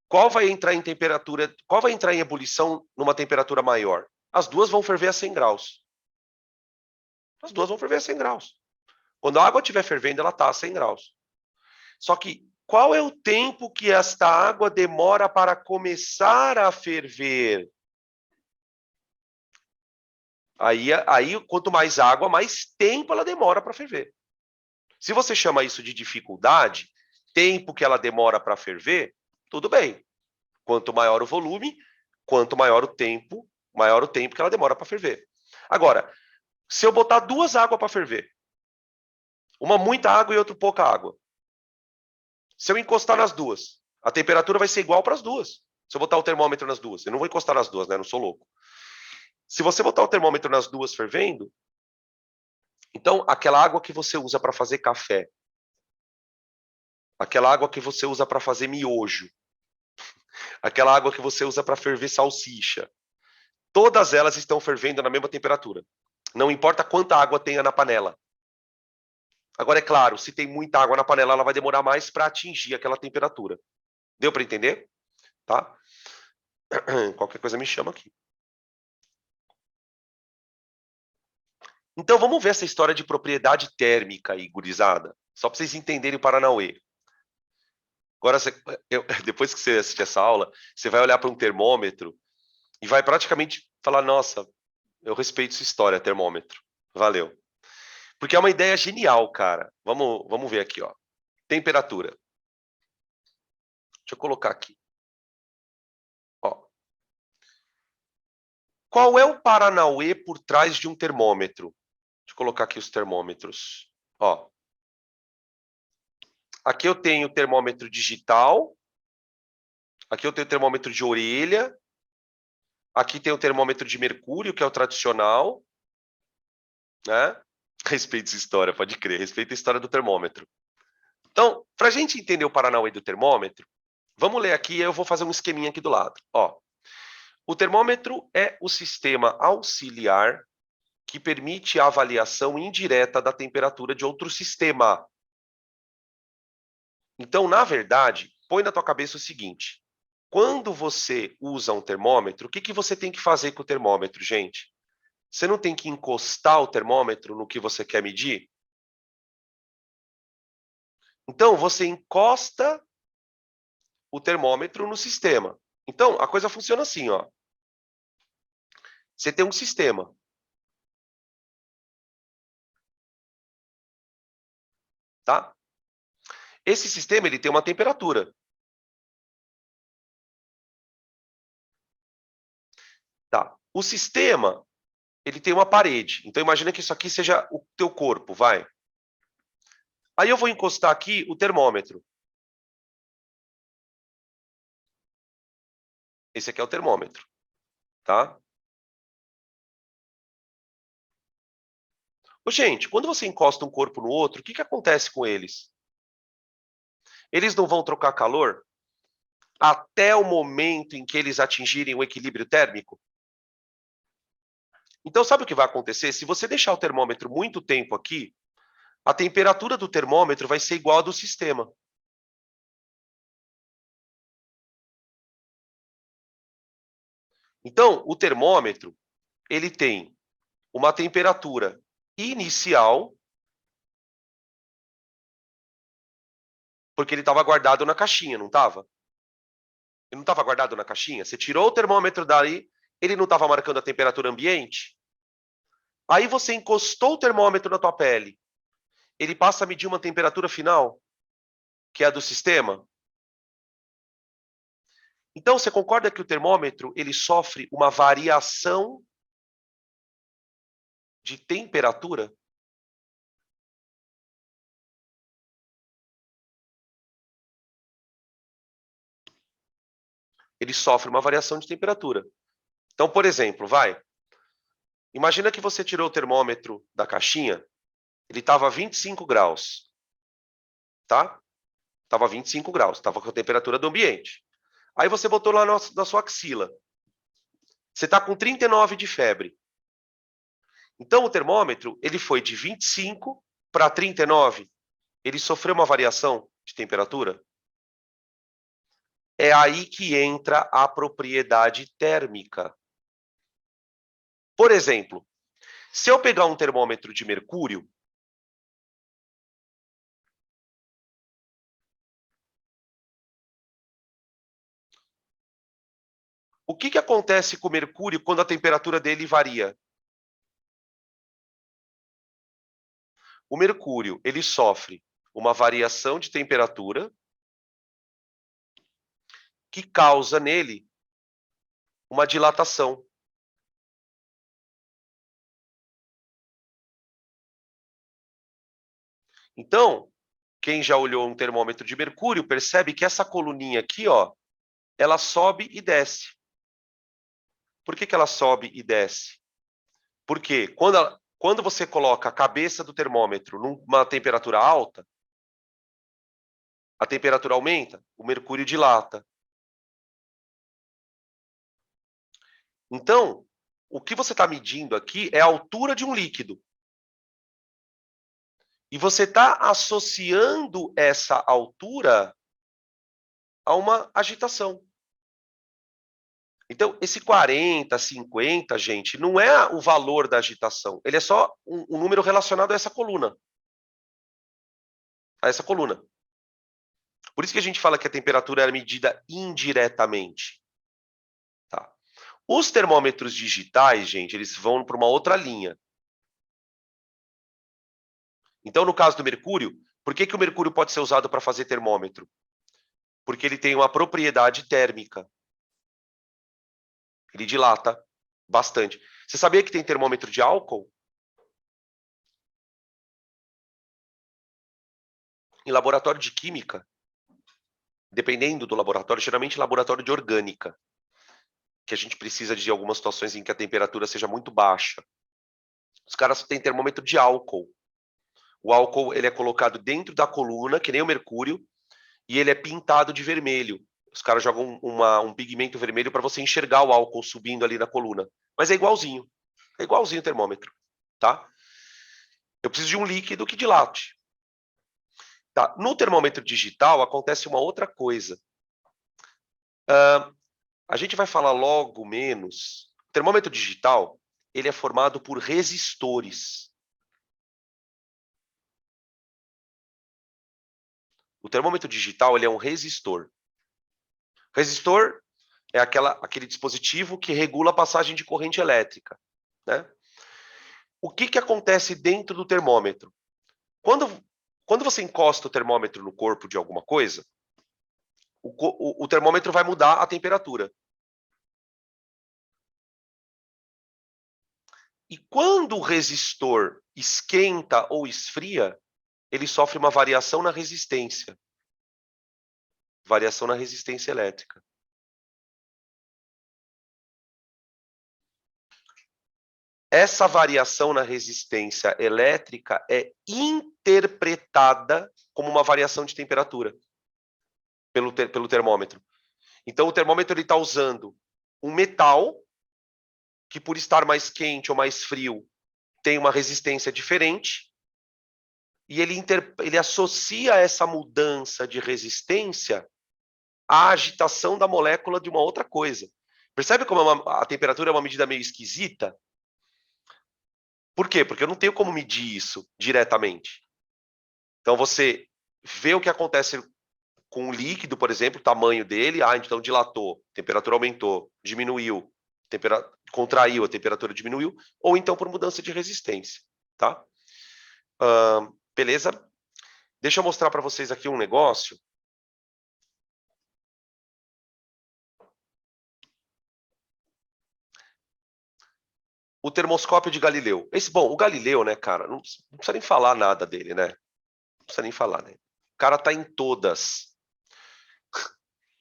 Qual vai entrar em temperatura, qual vai entrar em ebulição numa temperatura maior? As duas vão ferver a 100 graus. As duas vão ferver a 100 graus. Quando a água estiver fervendo, ela está a 100 graus. Só que qual é o tempo que esta água demora para começar a ferver? Aí, quanto mais água, mais tempo ela demora para ferver. Se você chama isso de dificuldade, tempo que ela demora para ferver, tudo bem. Quanto maior o volume, quanto maior o tempo que ela demora para ferver. Agora, se eu botar 2 águas para ferver, uma muita água e outra pouca água, se eu encostar nas duas, a temperatura vai ser igual para as duas. Se eu botar o termômetro nas duas, eu não vou encostar nas duas, né? Não sou louco. Se você botar o termômetro nas duas fervendo, então aquela água que você usa para fazer café, aquela água que você usa para fazer miojo, aquela água que você usa para ferver salsicha, todas elas estão fervendo na mesma temperatura. Não importa quanta água tenha na panela. Agora, é claro, se tem muita água na panela, ela vai demorar mais para atingir aquela temperatura. Deu para entender? Tá? Qualquer coisa me chama aqui. Então, vamos ver essa história de propriedade térmica aí, gurizada. Só para vocês entenderem o Paranauê. Agora, depois que você assistir essa aula, você vai olhar para um termômetro e vai praticamente falar, nossa, eu respeito sua história, termômetro. Valeu. Porque é uma ideia genial, cara. Vamos ver aqui, ó. Temperatura. Deixa eu colocar aqui. Ó. Qual é o Paranauê por trás de um termômetro? Deixa eu colocar aqui os termômetros. Ó. Aqui eu tenho o termômetro digital. Aqui eu tenho o termômetro de orelha. Aqui tem o termômetro de mercúrio, que é o tradicional. Né? Respeite sua história, pode crer. Respeita a história do termômetro. Então, para a gente entender o Paranauê do termômetro, vamos ler aqui, eu vou fazer um esqueminha aqui do lado. Ó, o termômetro é o sistema auxiliar que permite a avaliação indireta da temperatura de outro sistema. Então, na verdade, põe na tua cabeça o seguinte: quando você usa um termômetro, o que você tem que fazer com o termômetro, gente? Você não tem que encostar o termômetro no que você quer medir? Então, você encosta o termômetro no sistema. Então, a coisa funciona assim, ó. Você tem um sistema. Tá? Esse sistema ele tem uma temperatura. Tá? O sistema ele tem uma parede. Então imagina que isso aqui seja o teu corpo, vai. Aí eu vou encostar aqui o termômetro. Esse aqui é o termômetro, tá? Ô, gente, quando você encosta um corpo no outro, o que acontece com eles? Eles não vão trocar calor até o momento em que eles atingirem o equilíbrio térmico? Então, sabe o que vai acontecer? Se você deixar o termômetro muito tempo aqui, a temperatura do termômetro vai ser igual à do sistema. Então, o termômetro, ele tem uma temperatura inicial, porque ele estava guardado na caixinha, não estava? Ele não estava guardado na caixinha? Você tirou o termômetro daí, ele não estava marcando a temperatura ambiente? Aí você encostou o termômetro na tua pele, ele passa a medir uma temperatura final, que é a do sistema? Então, você concorda que o termômetro ele sofre uma variação de temperatura? ele sofre uma variação de temperatura. Então, por exemplo, imagina que você tirou o termômetro da caixinha, ele estava a 25 graus, tá? Estava a 25 graus, estava com a temperatura do ambiente. Aí você botou lá na sua axila. Você está com 39 de febre. Então, o termômetro, ele foi de 25 para 39. Ele sofreu uma variação de temperatura? É aí que entra a propriedade térmica. Por exemplo, se eu pegar um termômetro de mercúrio, o que acontece com o mercúrio quando a temperatura dele varia? O mercúrio, ele sofre uma variação de temperatura que causa nele uma dilatação. Então, quem já olhou um termômetro de mercúrio percebe que essa coluninha aqui, ó, ela sobe e desce. Por que ela sobe e desce? Porque quando você coloca a cabeça do termômetro numa temperatura alta, a temperatura aumenta, o mercúrio dilata. Então, o que você está medindo aqui é a altura de um líquido. E você está associando essa altura a uma agitação. Então, esse 40, 50, gente, não é o valor da agitação. Ele é só um número relacionado a essa coluna. A essa coluna. Por isso que a gente fala que a temperatura é medida indiretamente. Tá? Os termômetros digitais, gente, eles vão para uma outra linha. Então, no caso do mercúrio, por que o mercúrio pode ser usado para fazer termômetro? Porque ele tem uma propriedade térmica. Ele dilata bastante. Você sabia que tem termômetro de álcool? Em laboratório de química, dependendo do laboratório, geralmente laboratório de orgânica, que a gente precisa de algumas situações em que a temperatura seja muito baixa. Os caras têm termômetro de álcool. O álcool ele é colocado dentro da coluna, que nem o mercúrio, e ele é pintado de vermelho. Os caras jogam um pigmento vermelho para você enxergar o álcool subindo ali na coluna. Mas é igualzinho. É igualzinho o termômetro. Tá? Eu preciso de um líquido que dilate. Tá? No termômetro digital acontece uma outra coisa. A gente vai falar logo menos. O termômetro digital ele é formado por resistores. O termômetro digital ele é um resistor. Resistor é aquele dispositivo que regula a passagem de corrente elétrica. Né? O que acontece dentro do termômetro? Quando você encosta o termômetro no corpo de alguma coisa, o termômetro vai mudar a temperatura. E quando o resistor esquenta ou esfria, ele sofre uma variação na resistência. Variação na resistência elétrica. Essa variação na resistência elétrica é interpretada como uma variação de temperatura pelo termômetro. Então, o termômetro está usando um metal que, por estar mais quente ou mais frio, tem uma resistência diferente, e ele associa essa mudança de resistência à agitação da molécula de uma outra coisa. Percebe como a temperatura é uma medida meio esquisita? Por quê? Porque eu não tenho como medir isso diretamente. Então, você vê o que acontece com o líquido, por exemplo, o tamanho dele, então dilatou, temperatura aumentou, diminuiu, contraiu, a temperatura diminuiu, ou então por mudança de resistência, tá? Beleza? Deixa eu mostrar para vocês aqui um negócio. O termoscópio de Galileu. Bom, o Galileu, né, cara, não precisa nem falar nada dele, né? Não precisa nem falar, né? O cara tá em todas.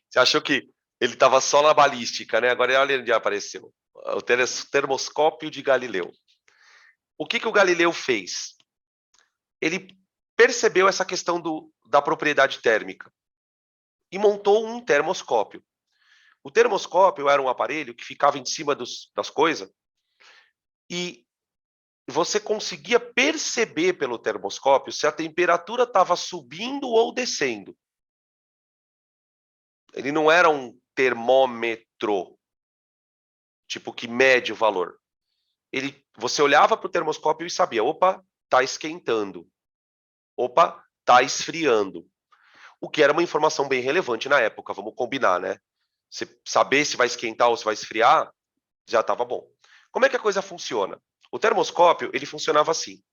Você achou que Ele estava só na balística, né? Agora olha onde apareceu. O termoscópio de Galileu. O que o Galileu fez? Ele percebeu essa questão da propriedade térmica e montou um termoscópio. O termoscópio era um aparelho que ficava em cima das coisas e você conseguia perceber pelo termoscópio se a temperatura estava subindo ou descendo. Ele não era um termômetro, tipo, que mede o valor. Você olhava para o termoscópio e sabia, opa, está esquentando. Opa, está esfriando. O que era uma informação bem relevante na época, vamos combinar, né? Você saber se vai esquentar ou se vai esfriar, já estava bom. Como é que a coisa funciona? O termoscópio, ele funcionava assim.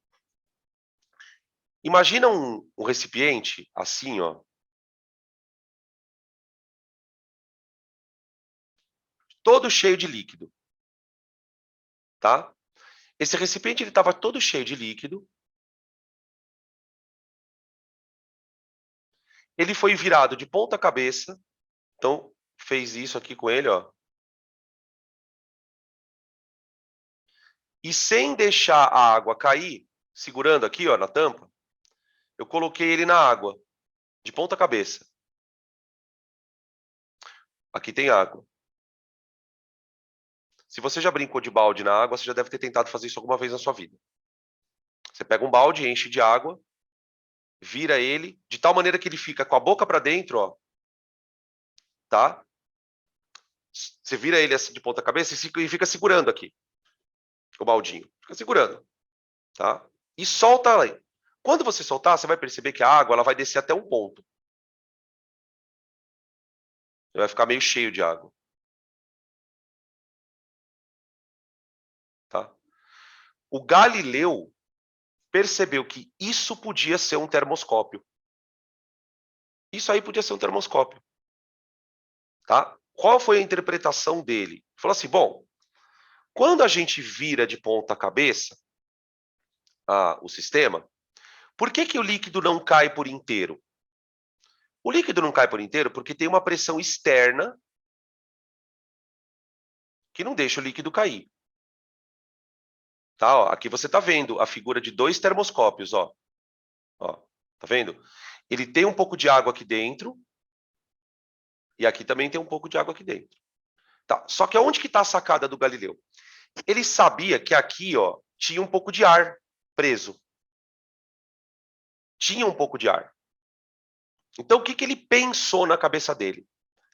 Imagina um recipiente assim, ó. Todo cheio de líquido, tá? Esse recipiente ele estava todo cheio de líquido. Ele foi virado de ponta cabeça. Então, fez isso aqui com ele, ó. E sem deixar a água cair, segurando aqui, ó, na tampa, eu coloquei ele na água, de ponta cabeça. Aqui tem água. Se você já brincou de balde na água, você já deve ter tentado fazer isso alguma vez na sua vida. Você pega um balde, enche de água, vira ele, de tal maneira que ele fica com a boca para dentro, ó, tá? Você vira ele assim de ponta cabeça e fica segurando aqui, o baldinho. Fica segurando, tá? E solta aí. Quando você soltar, você vai perceber que a água ela vai descer até um ponto. Vai ficar meio cheio de água. Tá? O Galileu percebeu que isso podia ser um termoscópio. Isso aí podia ser um termoscópio. Tá? Qual foi a interpretação dele? Ele falou assim, bom, quando a gente vira de ponta cabeça o sistema, por que o líquido não cai por inteiro? O líquido não cai por inteiro porque tem uma pressão externa que não deixa o líquido cair. Tá? Ó, aqui você está vendo a figura de dois termoscópios. Ó. Tá vendo? Ele tem um pouco de água aqui dentro e aqui também tem um pouco de água aqui dentro. Tá. Só que aonde que está a sacada do Galileu? Ele sabia que aqui ó, tinha um pouco de ar preso. Tinha um pouco de ar. Então, o que ele pensou na cabeça dele?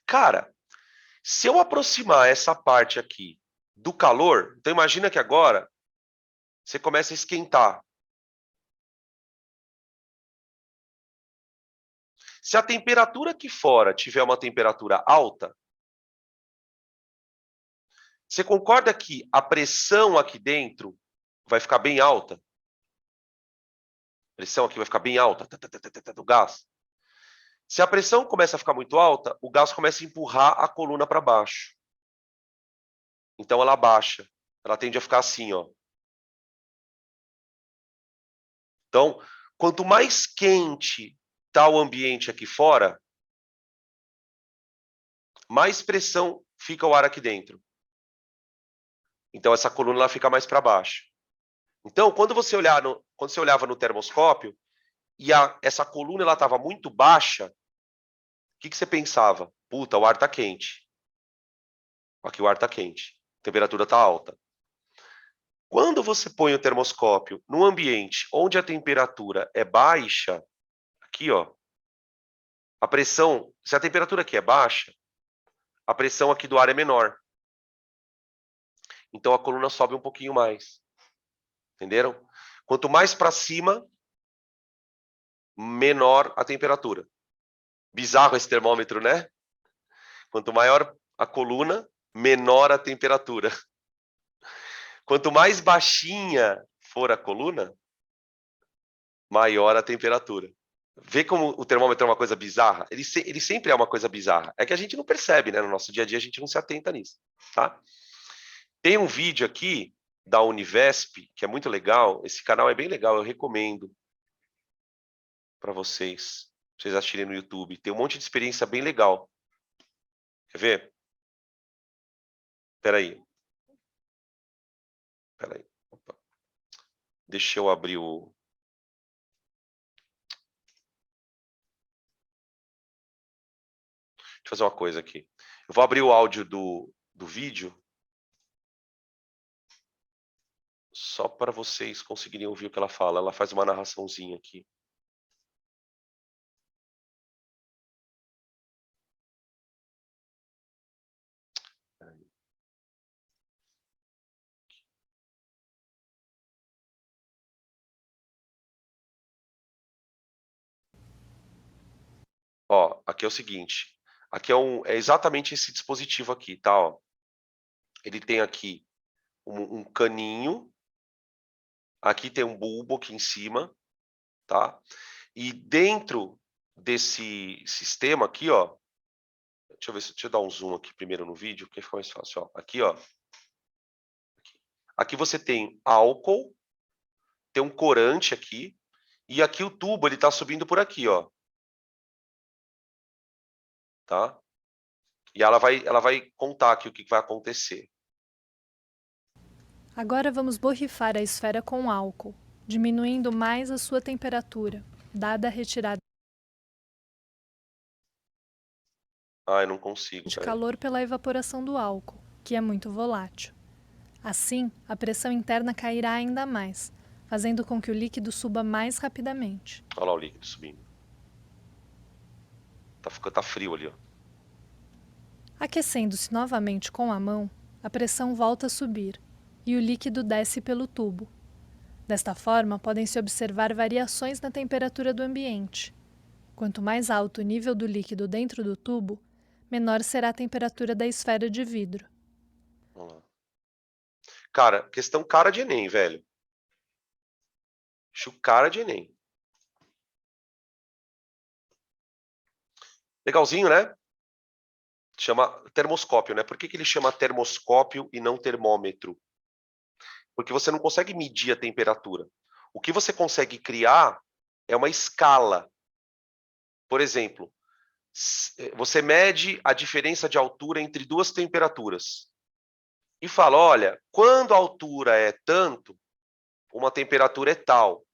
Cara, se eu aproximar essa parte aqui do calor, então imagina que agora você começa a esquentar. Se a temperatura aqui fora tiver uma temperatura alta, você concorda que a pressão aqui dentro vai ficar bem alta? A pressão aqui vai ficar bem alta do gás. Se a pressão começa a ficar muito alta, o gás começa a empurrar a coluna para baixo. Então ela baixa. Ela tende a ficar assim, ó. Então, quanto mais quente está o ambiente aqui fora, mais pressão fica o ar aqui dentro. Então essa coluna ela fica mais para baixo. Então, quando você olhava no termoscópio e essa coluna ela estava muito baixa, o que você pensava? Puta, o ar está quente. Aqui o ar está quente. A temperatura está alta. Quando você põe o termoscópio num ambiente onde a temperatura é baixa, aqui, ó, a pressão, se a temperatura aqui é baixa, a pressão aqui do ar é menor. Então a coluna sobe um pouquinho mais. Entenderam? Quanto mais para cima, menor a temperatura. Bizarro esse termômetro, né? Quanto maior a coluna, menor a temperatura. Quanto mais baixinha for a coluna, maior a temperatura. Vê como o termômetro é uma coisa bizarra? Ele sempre é uma coisa bizarra. É que a gente não percebe, né? No nosso dia a dia a gente não se atenta nisso, tá? Tem um vídeo aqui da Univesp, que é muito legal. Esse canal é bem legal, eu recomendo para vocês assistirem no YouTube. Tem um monte de experiência bem legal. Quer ver? Espera aí. Espera aí. Opa. Deixa eu abrir o... Deixa eu fazer uma coisa aqui. Eu vou abrir o áudio do vídeo só para vocês conseguirem ouvir o que ela fala. Ela faz uma narraçãozinha aqui. Ó, aqui é o seguinte. Aqui é exatamente esse dispositivo aqui, tá? Ó. Ele tem aqui um caninho. Aqui tem um bulbo aqui em cima, tá? E dentro desse sistema aqui, ó, deixa eu dar um zoom aqui primeiro no vídeo, porque fica mais fácil, ó. Aqui, ó. Aqui você tem álcool, tem um corante aqui, e aqui o tubo ele tá subindo por aqui, ó. Tá? E ela vai contar aqui o que vai acontecer. Agora vamos borrifar a esfera com álcool, diminuindo mais a sua temperatura, dada a retirada Ai, não consigo, de velho. calor pela evaporação do álcool, que é muito volátil. Assim, a pressão interna cairá ainda mais, fazendo com que o líquido suba mais rapidamente. Olha lá o líquido subindo. Tá frio ali, ó. Aquecendo-se novamente com a mão, a pressão volta a subir e o líquido desce pelo tubo. Desta forma, podem-se observar variações na temperatura do ambiente. Quanto mais alto o nível do líquido dentro do tubo, menor será a temperatura da esfera de vidro. Vamos lá. Cara, questão cara de Enem, velho. Acho cara de Enem. Legalzinho, né? Chama termoscópio, né? Por que ele chama termoscópio e não termômetro? Porque você não consegue medir a temperatura. O que você consegue criar é uma escala. Por exemplo, você mede a diferença de altura entre duas temperaturas. E fala, olha, quando a altura é tanto, uma temperatura é tal.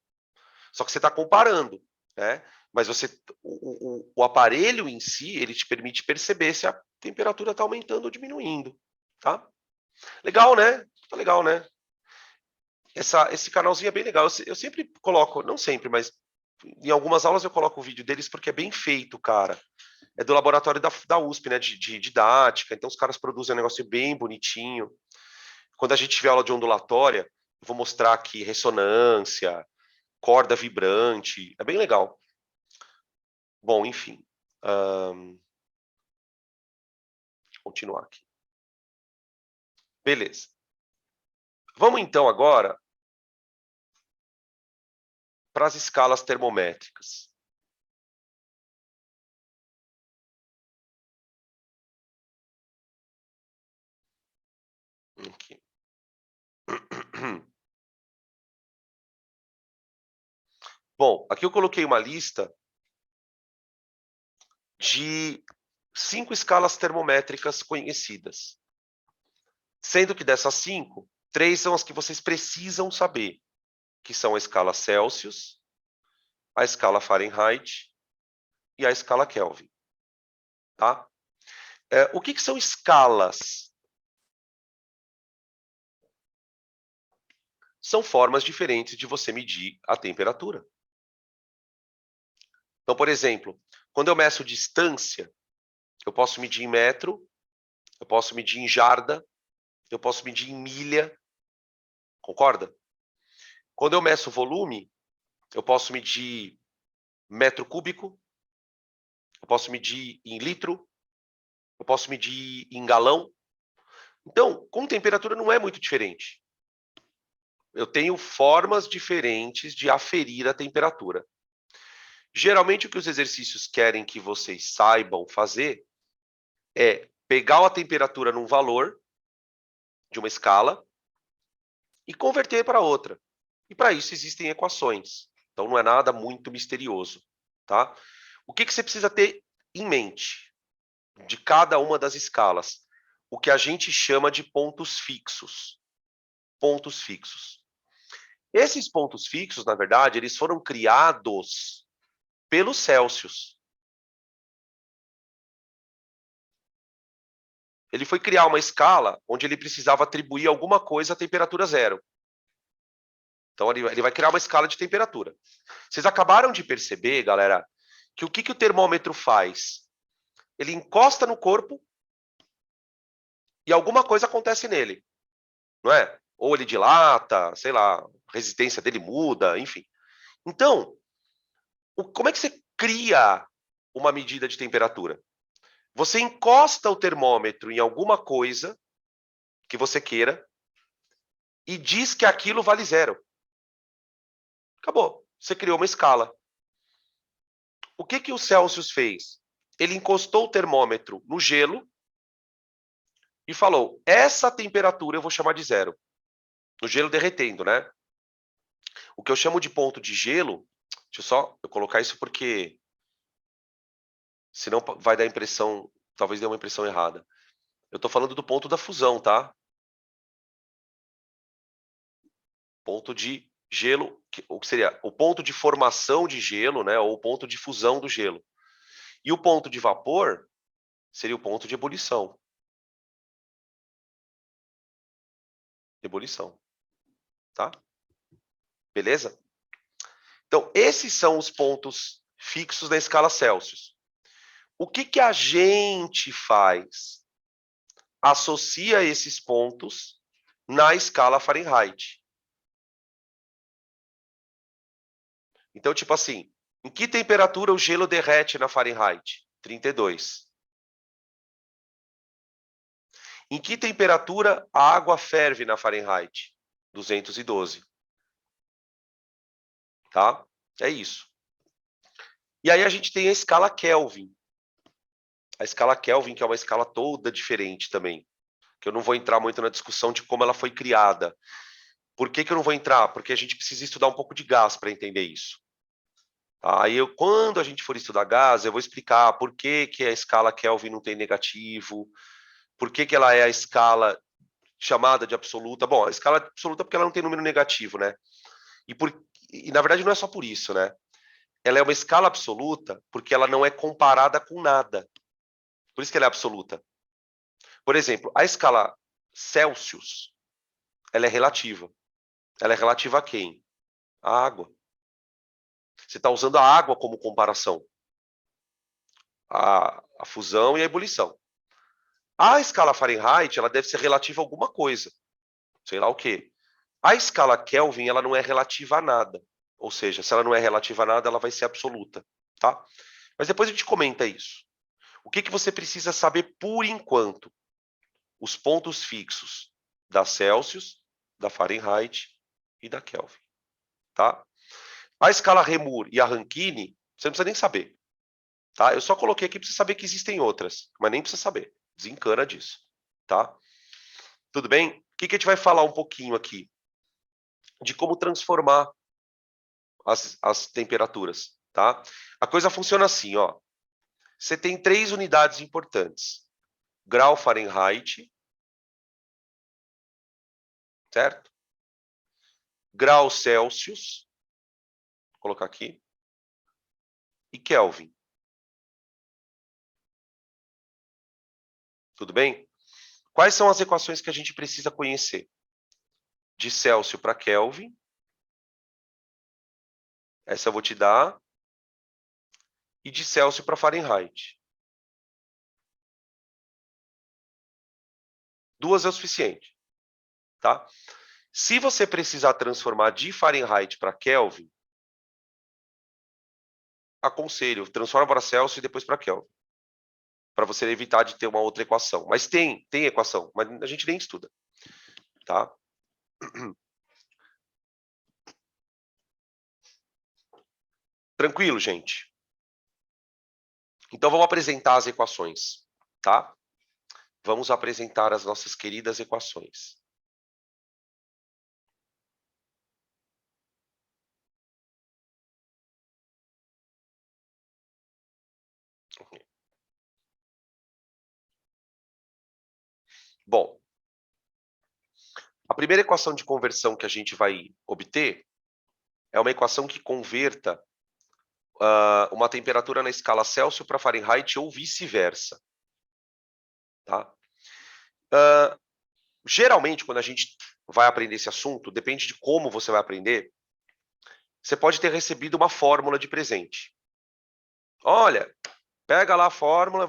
Só que você está comparando, né? Mas o aparelho em si, ele te permite perceber se a temperatura está aumentando ou diminuindo, tá? Legal, né? Tá legal, né? Esse canalzinho é bem legal. Eu sempre coloco, não sempre, mas em algumas aulas eu coloco o vídeo deles porque é bem feito, cara. É do laboratório da USP, né? De didática. Então os caras produzem um negócio bem bonitinho. Quando a gente tiver aula de ondulatória, eu vou mostrar aqui ressonância, corda vibrante. É bem legal. Bom, enfim. Continuar aqui. Beleza. Vamos então agora para as escalas termométricas. Aqui. Bom, aqui eu coloquei uma lista de 5 escalas termométricas conhecidas. Sendo que dessas 5, 3 são as que vocês precisam saber, que são a escala Celsius, a escala Fahrenheit e a escala Kelvin. Tá? O que são escalas? São formas diferentes de você medir a temperatura. Então, por exemplo, quando eu meço distância, eu posso medir em metro, eu posso medir em jarda, eu posso medir em milha, concorda? Quando eu meço volume, eu posso medir metro cúbico, eu posso medir em litro, eu posso medir em galão. Então, com temperatura não é muito diferente. Eu tenho formas diferentes de aferir a temperatura. Geralmente, o que os exercícios querem que vocês saibam fazer é pegar a temperatura num valor de uma escala e converter para outra. E para isso existem equações. Então não é nada muito misterioso, tá? O que você precisa ter em mente? de cada uma das escalas, o que a gente chama de pontos fixos. Pontos fixos. Esses pontos fixos, na verdade, eles foram criados pelos Celsius. Ele foi criar uma escala onde ele precisava atribuir alguma coisa à temperatura zero. Então, ele vai criar uma escala de temperatura. Vocês acabaram de perceber, galera, que o que o termômetro faz? Ele encosta no corpo e alguma coisa acontece nele, não é? Ou ele dilata, sei lá, a resistência dele muda, enfim. Então, como é que você cria uma medida de temperatura? Você encosta o termômetro em alguma coisa que você queira e diz que aquilo vale zero. Acabou. Você criou uma escala. O que o Celsius fez? Ele encostou o termômetro no gelo e falou: essa temperatura eu vou chamar de zero. No gelo derretendo, né? O que eu chamo de ponto de gelo, deixa eu só colocar isso porque senão vai dar impressão, talvez dê uma impressão errada. Eu estou falando do ponto da fusão, tá? Ponto de gelo, o que seria o ponto de formação de gelo, né? Ou o ponto de fusão do gelo. E o ponto de vapor seria o ponto de ebulição. Ebulição, tá? Beleza? Então, esses são os pontos fixos da escala Celsius. O que a gente faz? Associa esses pontos na escala Fahrenheit. Então, tipo assim, em que temperatura o gelo derrete na Fahrenheit? 32. Em que temperatura a água ferve na Fahrenheit? 212. Tá? É isso. E aí a gente tem a escala Kelvin. A escala Kelvin, que é uma escala toda diferente também, que eu não vou entrar muito na discussão de como ela foi criada. Por que eu não vou entrar? Porque a gente precisa estudar um pouco de gás para entender isso. Aí, quando a gente for estudar gás, eu vou explicar por que a escala Kelvin não tem negativo, por que ela é a escala chamada de absoluta. Bom, a escala absoluta porque ela não tem número negativo, né? E, e na verdade não é só por isso, né? Ela é uma escala absoluta porque ela não é comparada com nada. Por isso que ela é absoluta. Por exemplo, a escala Celsius, ela é relativa. Ela é relativa a quem? A água. Você está usando a água como comparação. A fusão e a ebulição. A escala Fahrenheit, ela deve ser relativa a alguma coisa. Sei lá o quê. A escala Kelvin, ela não é relativa a nada. Ou seja, se ela não é relativa a nada, ela vai ser absoluta, tá? Mas depois a gente comenta isso. O que você precisa saber por enquanto? Os pontos fixos da Celsius, da Fahrenheit e da Kelvin, tá? A escala Reaumur e a Rankine, você não precisa nem saber, tá? Eu só coloquei aqui para você saber que existem outras, mas nem precisa saber. Desencana disso, tá? Tudo bem? O que a gente vai falar um pouquinho aqui? De como transformar as temperaturas, tá? A coisa funciona assim, ó. Você tem 3 unidades importantes. Grau Fahrenheit, certo? Grau Celsius, vou colocar aqui, e Kelvin. Tudo bem? Quais são as equações que a gente precisa conhecer? De Celsius para Kelvin. Essa eu vou te dar. E de Celsius para Fahrenheit. 2 é o suficiente, tá? Se você precisar transformar de Fahrenheit para Kelvin, aconselho, transforma para Celsius e depois para Kelvin, para você evitar de ter uma outra equação. Mas tem equação, mas a gente nem estuda, tá? Tranquilo, gente? Então vamos apresentar as equações, tá? Vamos apresentar as nossas queridas equações. Bom, a primeira equação de conversão que a gente vai obter é uma equação que converta uma temperatura na escala Celsius para Fahrenheit ou vice-versa. Tá? Geralmente, quando a gente vai aprender esse assunto, depende de como você vai aprender, você pode ter recebido uma fórmula de presente. Olha, pega lá a fórmula.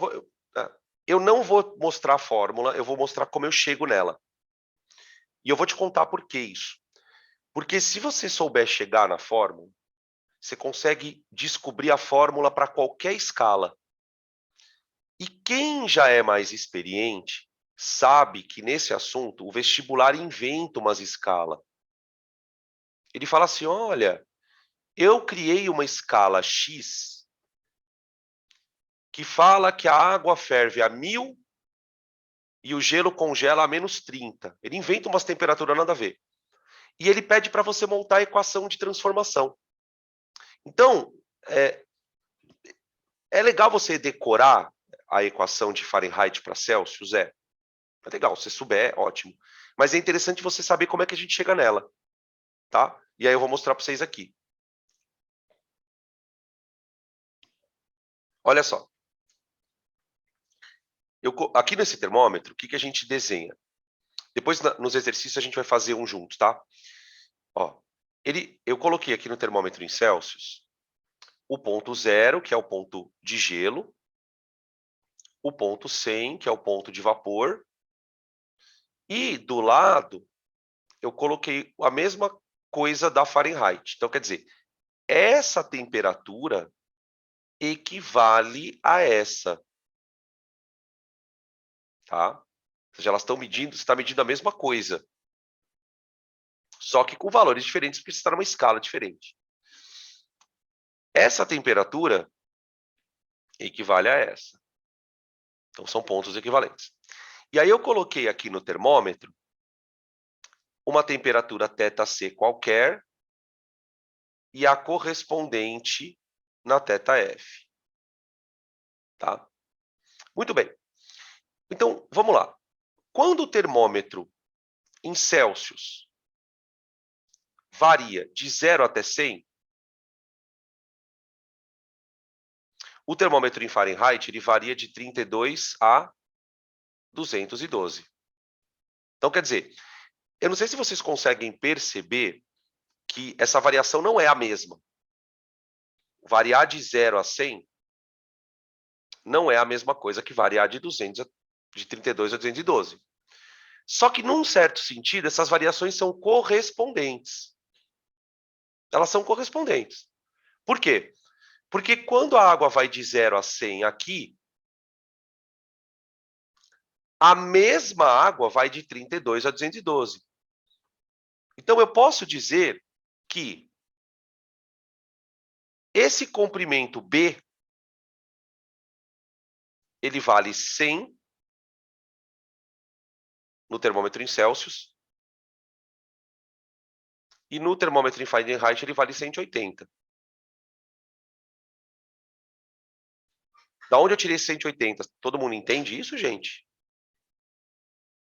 Eu não vou mostrar a fórmula, eu vou mostrar como eu chego nela. E eu vou te contar por que isso. Porque se você souber chegar na fórmula, você consegue descobrir a fórmula para qualquer escala. E quem já é mais experiente sabe que nesse assunto o vestibular inventa umas escalas. Ele fala assim, olha, eu criei uma escala X que fala que a água ferve a 1000 e o gelo congela a -30. Ele inventa umas temperaturas nada a ver. E ele pede para você montar a equação de transformação. Então, é legal você decorar a equação de Fahrenheit para Celsius? É legal, se souber, ótimo. Mas é interessante você saber como é que a gente chega nela, tá? E aí eu vou mostrar para vocês aqui. Olha só. Aqui nesse termômetro, o que a gente desenha? Depois, nos exercícios, a gente vai fazer um juntos, tá? Ó, eu coloquei aqui no termômetro em Celsius o ponto 0, que é o ponto de gelo, o ponto 100, que é o ponto de vapor, e do lado eu coloquei a mesma coisa da Fahrenheit. Então, quer dizer, essa temperatura equivale a essa, tá? Ou seja, elas estão medindo, você está medindo a mesma coisa, só que com valores diferentes, porque você está numa escala diferente. Essa temperatura equivale a essa. Então, são pontos equivalentes. E aí eu coloquei aqui no termômetro uma temperatura θc qualquer e a correspondente na θf. Tá? Muito bem. Então, vamos lá. Quando o termômetro em Celsius varia de 0 até 100, o termômetro em Fahrenheit ele varia de 32 a 212. Então, quer dizer, eu não sei se vocês conseguem perceber que essa variação não é a mesma. Variar de 0 a 100 não é a mesma coisa que variar de 32 a 212. Só que, num certo sentido, essas variações são correspondentes. Elas são correspondentes. Por quê? Porque quando a água vai de 0 a 100 aqui, a mesma água vai de 32 a 212. Então, eu posso dizer que esse comprimento B, ele vale 100 no termômetro em Celsius, e no termômetro em Fahrenheit ele vale 180. Da onde eu tirei 180? Todo mundo entende isso, gente?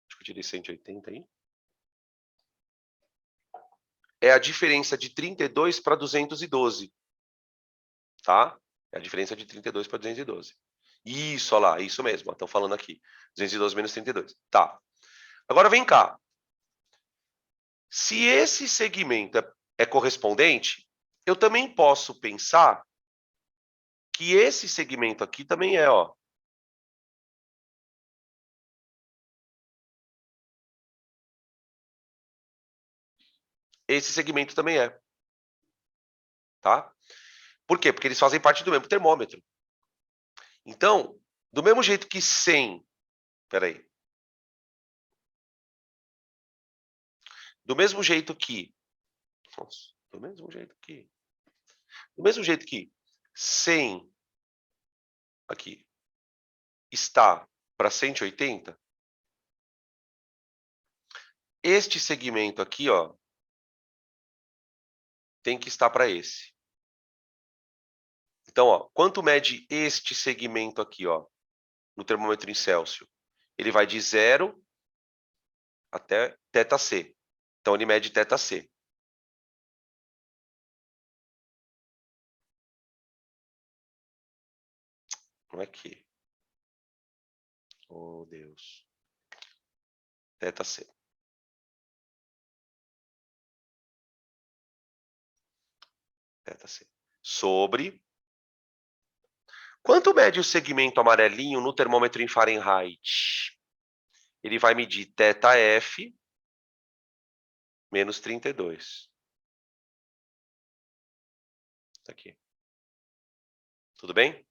Acho que eu tirei 180 aí. É a diferença de 32 para 212. Tá? É a diferença de 32 para 212. Isso, olha lá, isso mesmo. Estão falando aqui. 212 menos 32. Tá. Agora vem cá. Se esse segmento é correspondente, eu também posso pensar que esse segmento aqui também é, ó. Esse segmento também é. Tá? Por quê? Porque eles fazem parte do mesmo termômetro. Então, do mesmo jeito que 100... Peraí. Do mesmo jeito que... Nossa, do mesmo jeito que... Do mesmo jeito que 100 aqui está para 180, este segmento aqui, ó, tem que estar para esse. Então, ó, quanto mede este segmento aqui, ó, no termômetro em Celsius? Ele vai de 0 até θc. Então, ele mede θc. Não é que. Oh, Deus. θc. θc. Sobre. Quanto mede o segmento amarelinho no termômetro em Fahrenheit? Ele vai medir θf menos 32. Tá aqui. Tudo bem?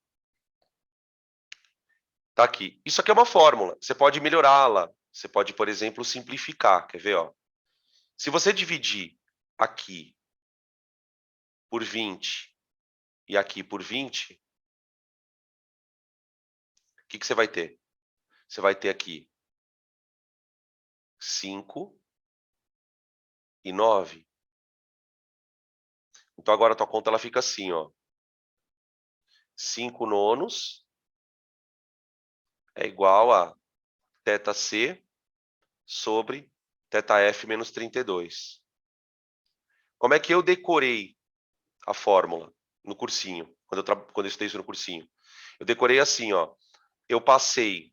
Tá aqui. Isso aqui é uma fórmula. Você pode melhorá-la. Você pode, por exemplo, simplificar. Quer ver? Ó? Se você dividir aqui por 20 e aqui por 20, o que você vai ter? Você vai ter aqui 5 e 9. Então, agora a tua conta ela fica assim, ó. 5 nonos é igual a θc sobre θf menos 32. Como é que eu decorei a fórmula no cursinho, quando eu estudei isso no cursinho? Eu decorei assim, ó. Eu passei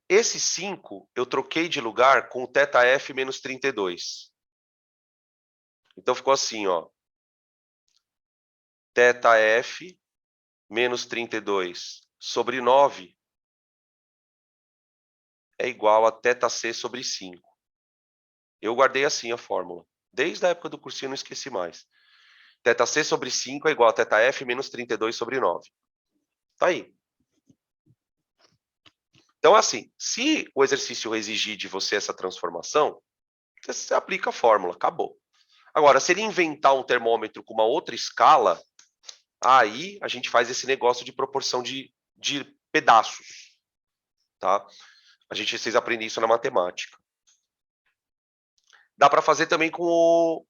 esse 5 eu troquei de lugar com o θf menos 32. Então ficou assim, ó. θf menos 32 sobre 9 é igual a θc sobre 5. Eu guardei assim a fórmula. Desde a época do cursinho eu não esqueci mais. θc sobre 5 é igual a θf menos 32 sobre 9. Tá aí. Então, assim, se o exercício exigir de você essa transformação, você aplica a fórmula, acabou. Agora, se ele inventar um termômetro com uma outra escala, aí a gente faz esse negócio de proporção de pedaços, tá? Vocês aprendem isso na matemática. Dá para fazer também com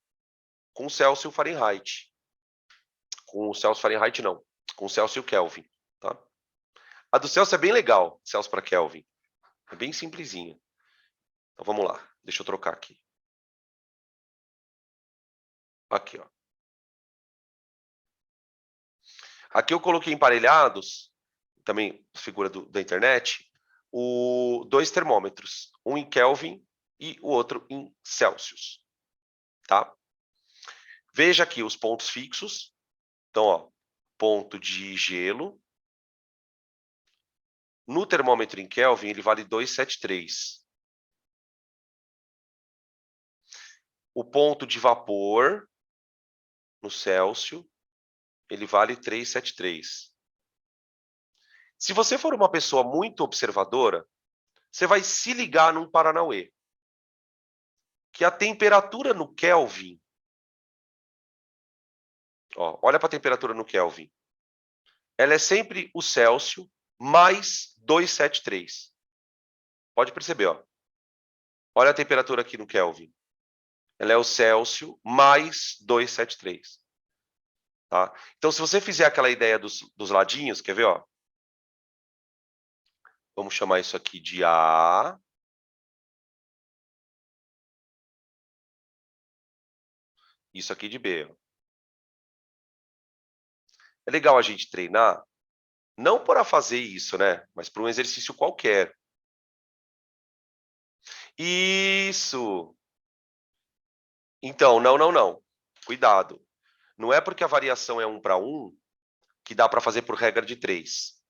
o Celsius e o Fahrenheit. Com o Celsius Fahrenheit, não. Com o Celsius e o Kelvin, tá? A do Celsius é bem legal, Celsius para Kelvin. É bem simplesinha. Então, vamos lá. Deixa eu trocar aqui. Aqui, ó. Aqui eu coloquei emparelhados, também figura da internet, dois termômetros, um em Kelvin e o outro em Celsius, tá? Veja aqui os pontos fixos. Então, ó, ponto de gelo. No termômetro em Kelvin, ele vale 273. O ponto de vapor, no Celsius, ele vale 373. Se você for uma pessoa muito observadora, você vai se ligar num paranauê. Que a temperatura no Kelvin, ó, olha para a temperatura no Kelvin, ela é sempre o Celsius mais 273. Pode perceber, ó. Olha a temperatura aqui no Kelvin. Ela é o Celsius mais 273. Tá? Então, se você fizer aquela ideia dos ladinhos, quer ver? Ó? Vamos chamar isso aqui de A. Isso aqui de B. Ó. É legal a gente treinar, não para fazer isso, né? Mas para um exercício qualquer. Isso! Então, não. Cuidado. Não é porque a variação é 1 para 1 que dá para fazer por regra de 3.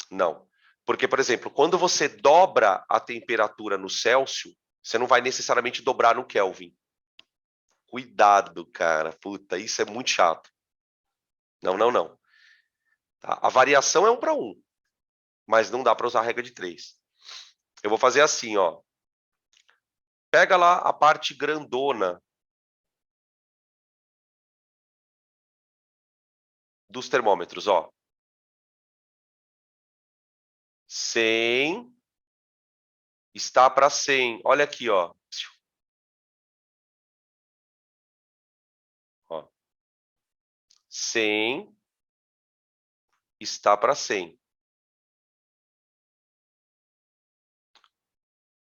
Não. Porque, por exemplo, quando você dobra a temperatura no Celsius, você não vai necessariamente dobrar no Kelvin. Cuidado, cara. Puta, isso é muito chato. Não. Tá? A variação é 1 para 1, mas não dá para usar a regra de 3. Eu vou fazer assim, ó. Pega lá a parte grandona dos termômetros, ó. 100 está para 100. Olha aqui, ó. Ó. 100 está para 100.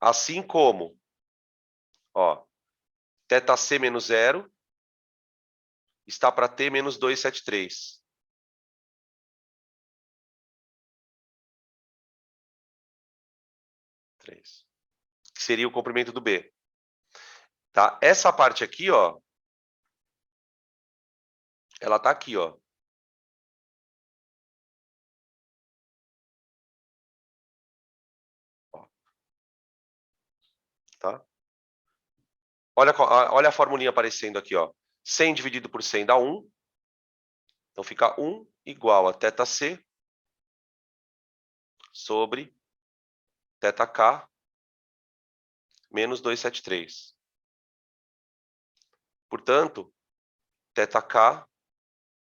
Assim como, ó, θc menos 0 está para T menos 273. Que seria o comprimento do B. Tá? Essa parte aqui, ó, ela tá aqui, ó. Tá? Olha a formulinha aparecendo aqui, ó. 100 dividido por 100 dá 1. Então fica 1 igual a θc sobre θk menos 273. Portanto, θk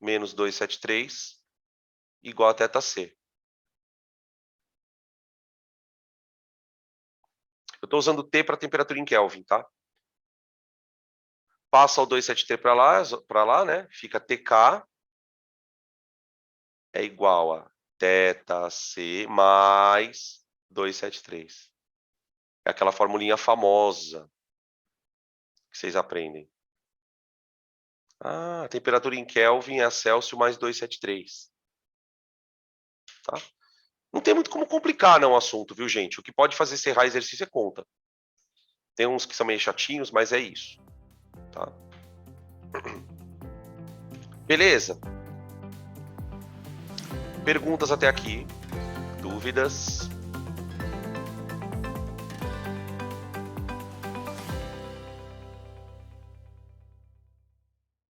menos 273 igual a θc. Eu estou usando T para temperatura em Kelvin, tá? Passa o 273 para lá, né? Fica TK é igual a θc mais 273. É aquela formulinha famosa que vocês aprendem. Ah, a temperatura em Kelvin é a Celsius mais 273. Tá? Não tem muito como complicar, não, o assunto, viu, gente? O que pode fazer você errar exercício é conta. Tem uns que são meio chatinhos, mas é isso. Tá? Beleza? Perguntas até aqui? Dúvidas?